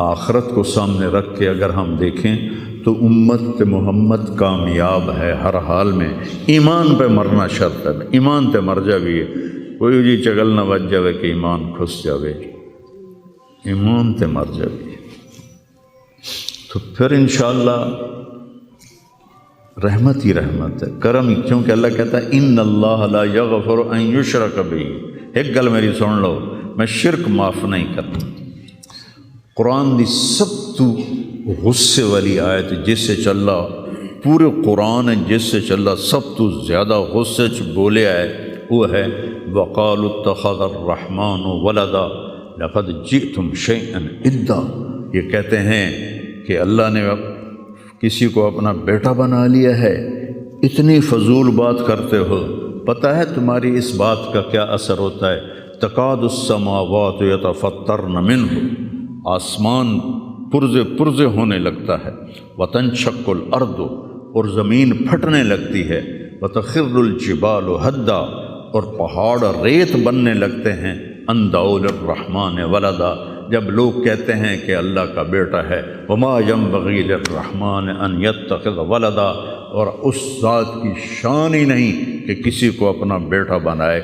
آخرت کو سامنے رکھ کے اگر ہم دیکھیں تو امت محمد کامیاب ہے ہر حال میں۔ ایمان پہ مرنا شرط ہے، ایمان تے مر جاویے، کوئی جی چگل نہ بچ جاوے کہ ایمان کھس جاوے، ایمان تے مر جاویے۔ تو پھر انشاءاللہ رحمت ہی رحمت ہے، کرم ہی، کیونکہ اللہ کہتا ہے ان اللہ لا یغفر ان یشرک بہ۔ ایک گل میری سن لو، میں شرک معاف نہیں کرتا۔ قرآن دی سب تو غصے والی آیت جس سے چلا پورے قرآن جس سے چلا سب تو زیادہ غصے چ بولے آئے وہ ہے وَقَالُوا اتَّخَذَ الرَّحْمَنُ وَلَدًا لَقَدْ جِئْتُمْ شَيْئًا إِدًّا۔ یہ کہتے ہیں کہ اللہ نے کسی کو اپنا بیٹا بنا لیا ہے، اتنی فضول بات کرتے ہو، پتہ ہے تمہاری اس بات کا کیا اثر ہوتا ہے؟ تَكَادُ السَّمَاوَاتُ يَتَفَطَّرْنَ مِنْهُ، آسمان پرزے ہونے لگتا ہے، وَتَنشَقُّ الْأَرْضُ، اور زمین پھٹنے لگتی ہے، وَتَخِرُّ الْجِبَالُ هَدًّا، اور پہاڑ ریت بننے لگتے ہیں، أَن دَعَوْا لِلرَّحْمَنِ وَلَدًا، جب لوگ کہتے ہیں کہ اللہ کا بیٹا ہے، وَمَا يَنبَغِي لِلرَّحْمَنِ أَن يَتَّخِذَ وَلَدًا، اور اس ذات کی شان ہی نہیں کہ کسی کو اپنا بیٹا بنائے۔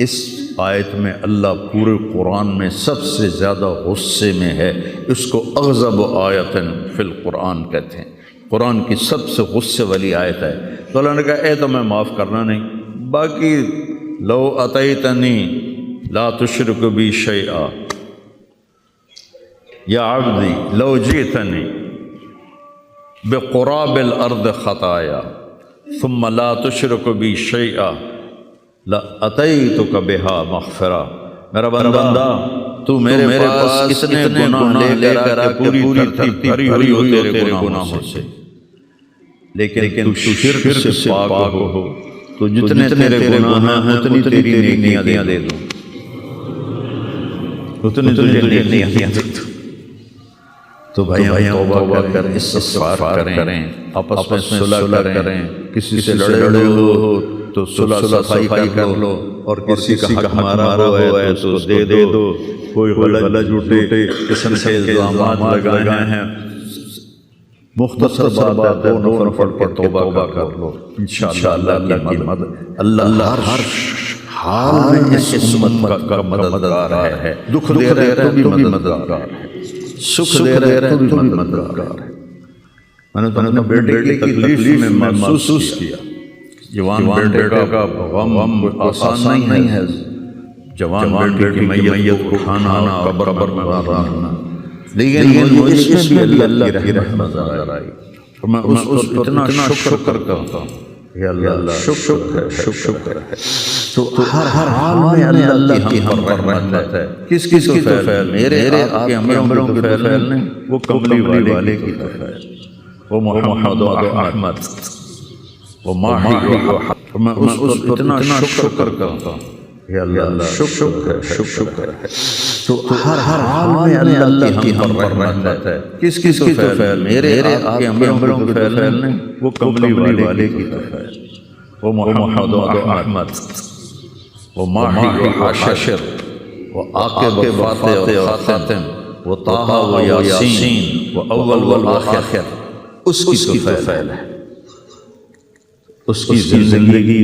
اس آیت میں اللہ پورے قرآن میں سب سے زیادہ غصے میں ہے، اس کو اغضب آیت فی القرآن کہتے ہیں، قرآن کی سب سے غصے والی آیت ہے۔ تو اللہ نے کہا اے تو میں معاف کرنا نہیں، باقی لو اتیتنی لا تشرک بی شیئا، یا عبدی لو جئتنی بقراب الارض خطایا ثم لا تشرک بی شیئا لَأَتَيْتُكَ بِهَا مَغْفِرَةً۔ میرا بندہ تو میرے پاس اتنے گناہ لے کر آ کے پوری دھرتی بھری ہوئی ہو تیرے گناہوں سے، لیکن تو شرک سے پاک ہو، تو جتنے تیرے گناہ ہیں اتنی تیری نیکیاں دے دوں، اتنی تجھے نیکیاں دے دوں۔ تو بھائیاں توبہ کر، استغفار کریں، آپس میں صلح کریں، کسی سے لڑے ہو تو صلح صفائی کر لو، اور کسی کا حق ہمارا ہوا ہے تو دے دو، کوئی غلط جھوٹے قسم کے الزامات لگائے ہیں، مختصر بات ہے، دو نفر پر توبہ کر لو، انشاءاللہ اللہ کی مدد، اللہ ہر حال میں اس امت کا مددگار ہے، دکھ دے رہے تو بھی مددگار ہے، سکھ دے رہے تو بھی مددگار ہے۔ میں نے اپنے بیٹے کی تکلیف میں محسوس کیا، جوان بیٹے کا غم آسان نہیں ہے، جوان بیٹے کی میت کو کھانا، قبر میں رہنا، لیکن مجھے اس میں بھی اللہ کی رحمت نظر آئی، میں اس پر اتنا شکر کرتا ہوں کہ اللہ شکر ہے۔ تو ہر حال میں اللہ کی ہم پر رحمت ہے۔ کس کی توفیل؟ میرے آپ کے عملوں کی توفیل نہیں، وہ کملی والے کی توفیل، وہ محمد و احمد، وہ ماہی و حق، میں اس پر اتنا شکر کرتا ہوں کہ اللہ شکر ہے۔ تو ہر حال میں اللہ کی ہم پر رحمت ہے. کس کی طفیل؟ میرے آپ کے امروں کی طفیل نہیں، وہ کملی والے کی طفیل، وہ محمد و احمد، وہ ماہی و حاشر، وہ عاقب و فاتح و خاتم، وہ طٰہٰ و یاسین، وہ اول والآخر. اس کی طفیل ہے. اس کی زندگی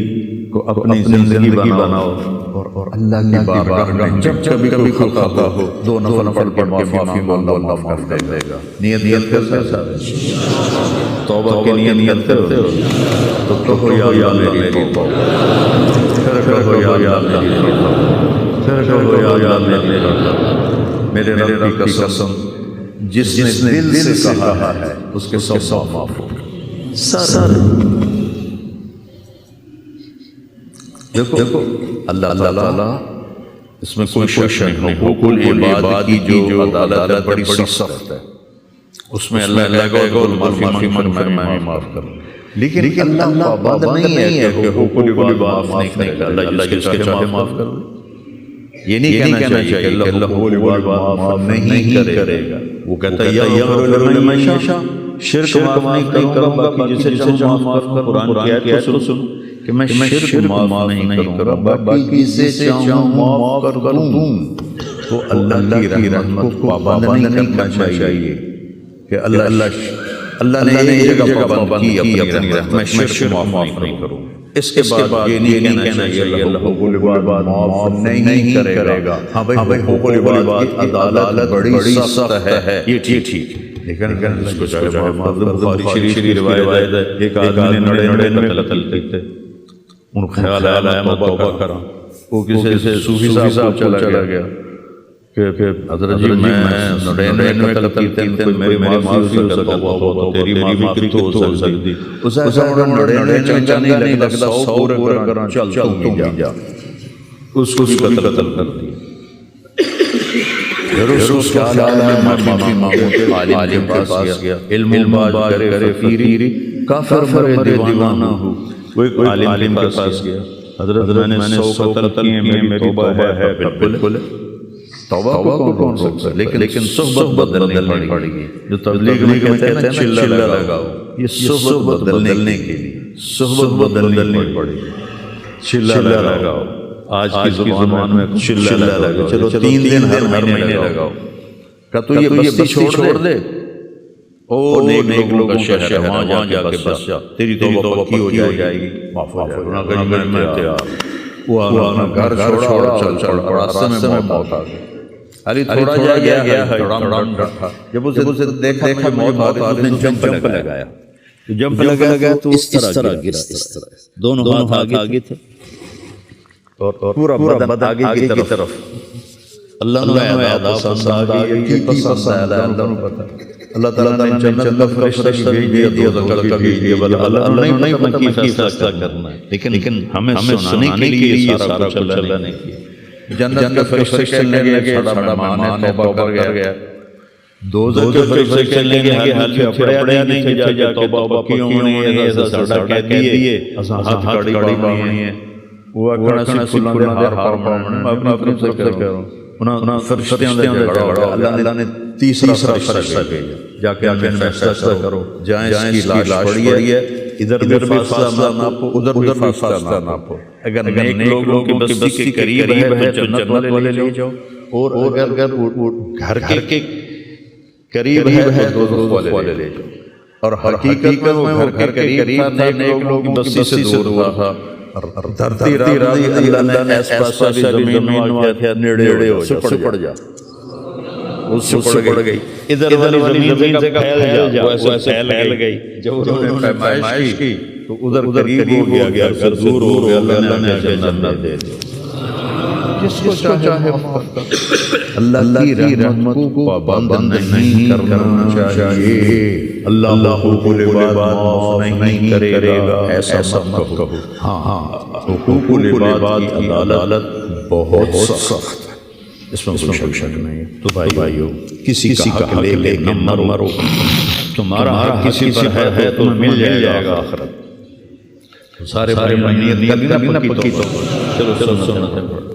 کو اپنی زندگی بناؤ اور اللہ کی بارگاہ میں جب کبھی کوئی خطا ہو دو نفل پڑھ کے معافی مانگو، اللہ معاف کر دے گا. نیت کرتے ہو توبہ کی نیت کرتے ہو تو کہو یا اللہ میری توبہ، پھر کہو یا اللہ میری توبہ، پھر کہو یا اللہ میری توبہ. میرے رب کی قسم، جس نے دل سے کہا ہے اس کے سب معاف ہو. سر دیکھو اللہ تعالیٰ اس میں کوئی شک نہیں، حقوق العباد کی جو عدالت بڑی سخت ہے، اس میں اللہ کو معافی میں معاف کر. لیکن اللہ پابند نہیں ہے کہ حقوق العباد معاف نہیں کرے گا. اللہ جس کے چاہے معاف کر دے. یہ نہیں کہنا چاہیے کہ اللہ حقوق العباد معاف نہیں کرے گا. وہ کہتا ہے یغفر لمن یشاء، شرک معاف نہیں کروں گا، باقی جسے چاہوں معاف کروں. قرآن کی آیت کو سنو کہ میں شرک معاف نہیں کروں گا، باقی جسے چاہوں معاف کر دوں. تو اللہ کی رحمت کو پابند نہیں کرنا چاہیے کہ اللہ نے ایک جگہ پابند کی اپنی رحمت، میں شرک معاف نہیں کروں. اس کے بعد یہ نہیں کہنا چاہیے اللہ حقوق العباد معاف نہیں کرے گا. ہاں بھائی حقوق العباد کی عدالت بڑی سخت ہے، یہ ٹھیک ہے، لیکن اس کو چاہے بخاری شریف کی روایت ہے، ایک آدمی نے 99 قتل کیے. ان کو خیال آیا میں توبہ کرا. وہ کسی سے صوفی صاحب چلا گیا کہ حضرت جی میں 99 قتل کیے، میری معافی ہو سکتا تو تیری معافی تو ہو سکتی. اس نے 99 چنگا نہیں لگتا، 100 پورے کرنا، چل تم بھی جا. اس کو بھی قتل کر دیا. اس کے عالم میں معافی مانگو کہ عالم کے پاس گیا، علم باز کرے فقیری، کافر مرے دیوانہ ہو. وہ ایک عالم کے پاس گیا، حضرت میں نے 100 قتل کیے، میری توبہ ہے. بالکل توبہ کو کون سکتا ہے، لیکن صحبت بدلنی پڑے گی. جو تبلیغ میں کہتے ہیں نا چلہ لگاؤ، یہ صحبت بدلنے کے لیے صحبت بدلنی پڑے گی. چلہ لگاؤ، آج کی زبان میں چلہ لگاؤ. چلو 3 دن ہر مہینے لگاؤ. کہ تو یہ بستی چھوڑ دے، او نیک لوگوں کا شہر ہے، وہاں جا کے بس جا، تیری توبہ پکی ہو جائے گی، معاف ہو جائے گا. میں تیار. وہ گھر چھوڑا، چل پڑا، راستے میں موت آ گئی. علی تھوڑا جا گیا ہے، جب اسے دیکھا موت آ گئی، اس نے جمپ لگایا. جمپ لگایا تو اس طرح گرا، اس طرح دونوں ہاتھ آگے تھے اور پورا بدن آگے کی طرف. اللہ نے عذاب پسند آ گئی، کی پسند آیا اللہ کو پتہ. اللہ تعالیٰ نے جنت کا فرشتہ بھیج دیا، دوزخ کا بھیج دیا. اللہ نہیں پتہ کی فیصلہ کرنا ہے، لیکن ہمیں سنانے کے لیے یہ سارا کچھ اللہ نے کیا. جنت کے فرشتے کہنے لگے ساڑھا مان توبہ کر گیا. دوزخ کے فرشتے کہنے لگے حال میں اپڑیا نہیں تھے، جا کے توبہ کی ہونی ہے، ایسا ساڑھا کہہ دیئے، ہاتھ کڑی بانی ہے. وہ اکھنا سی کھلنا دے ہار پاؤں. میں اپنی طرف سے کہہ رہا ہوں، انہاں فرشتیاں دے جھگڑا. اللہ نے تیسرا فرشتہ بھیجا، جا کے فیصلہ کرو. جائیں اس کی لاش پڑی ہے، ادھر بھی فاصلہ ناپو، ادھر بھی فاصلہ ناپو. اگر نیک لوگوں کی بستی کے قریب ہے تو جنت والے لے جاؤ، اور اگر گھر کے قریب ہے تو دوزخ والے لے جاؤ. اور حقیقت میں وہ گھر کے قریب تھا، نیک لوگوں کی بستی سے دور تھا. دھرتی راضی اللہ نے ایس پاس زمین نواز نیڑے ہو جا، پڑ جا. اس سے پڑ گئی. ادھر والی زمین سے پھیل جا، ویسے پھیل گئی. جب انہوں نے پیمائش کی تو ادھر قریب ہو گیا، اگر دور ہو گیا اللہ نے جنت دے دی. جس کو چاہے معاف کر. اللہ کی رحمت کو پابند نہیں کرنا چاہیے. اللہ حقوق العباد معاف نہیں کرے گا، ایسا مت کہو. ہاں حقوق العباد کی عدالت بہت سخت ہے، اس میں کوئی شک نہیں ہے. تو بھائیو کسی کا حق لے کے نہ مرو. تمہارا حق کسی پر ہے تو مل جائے گا آخرت. سارے بھائی نیت کرنا پکی. چلو سنتے ہیں.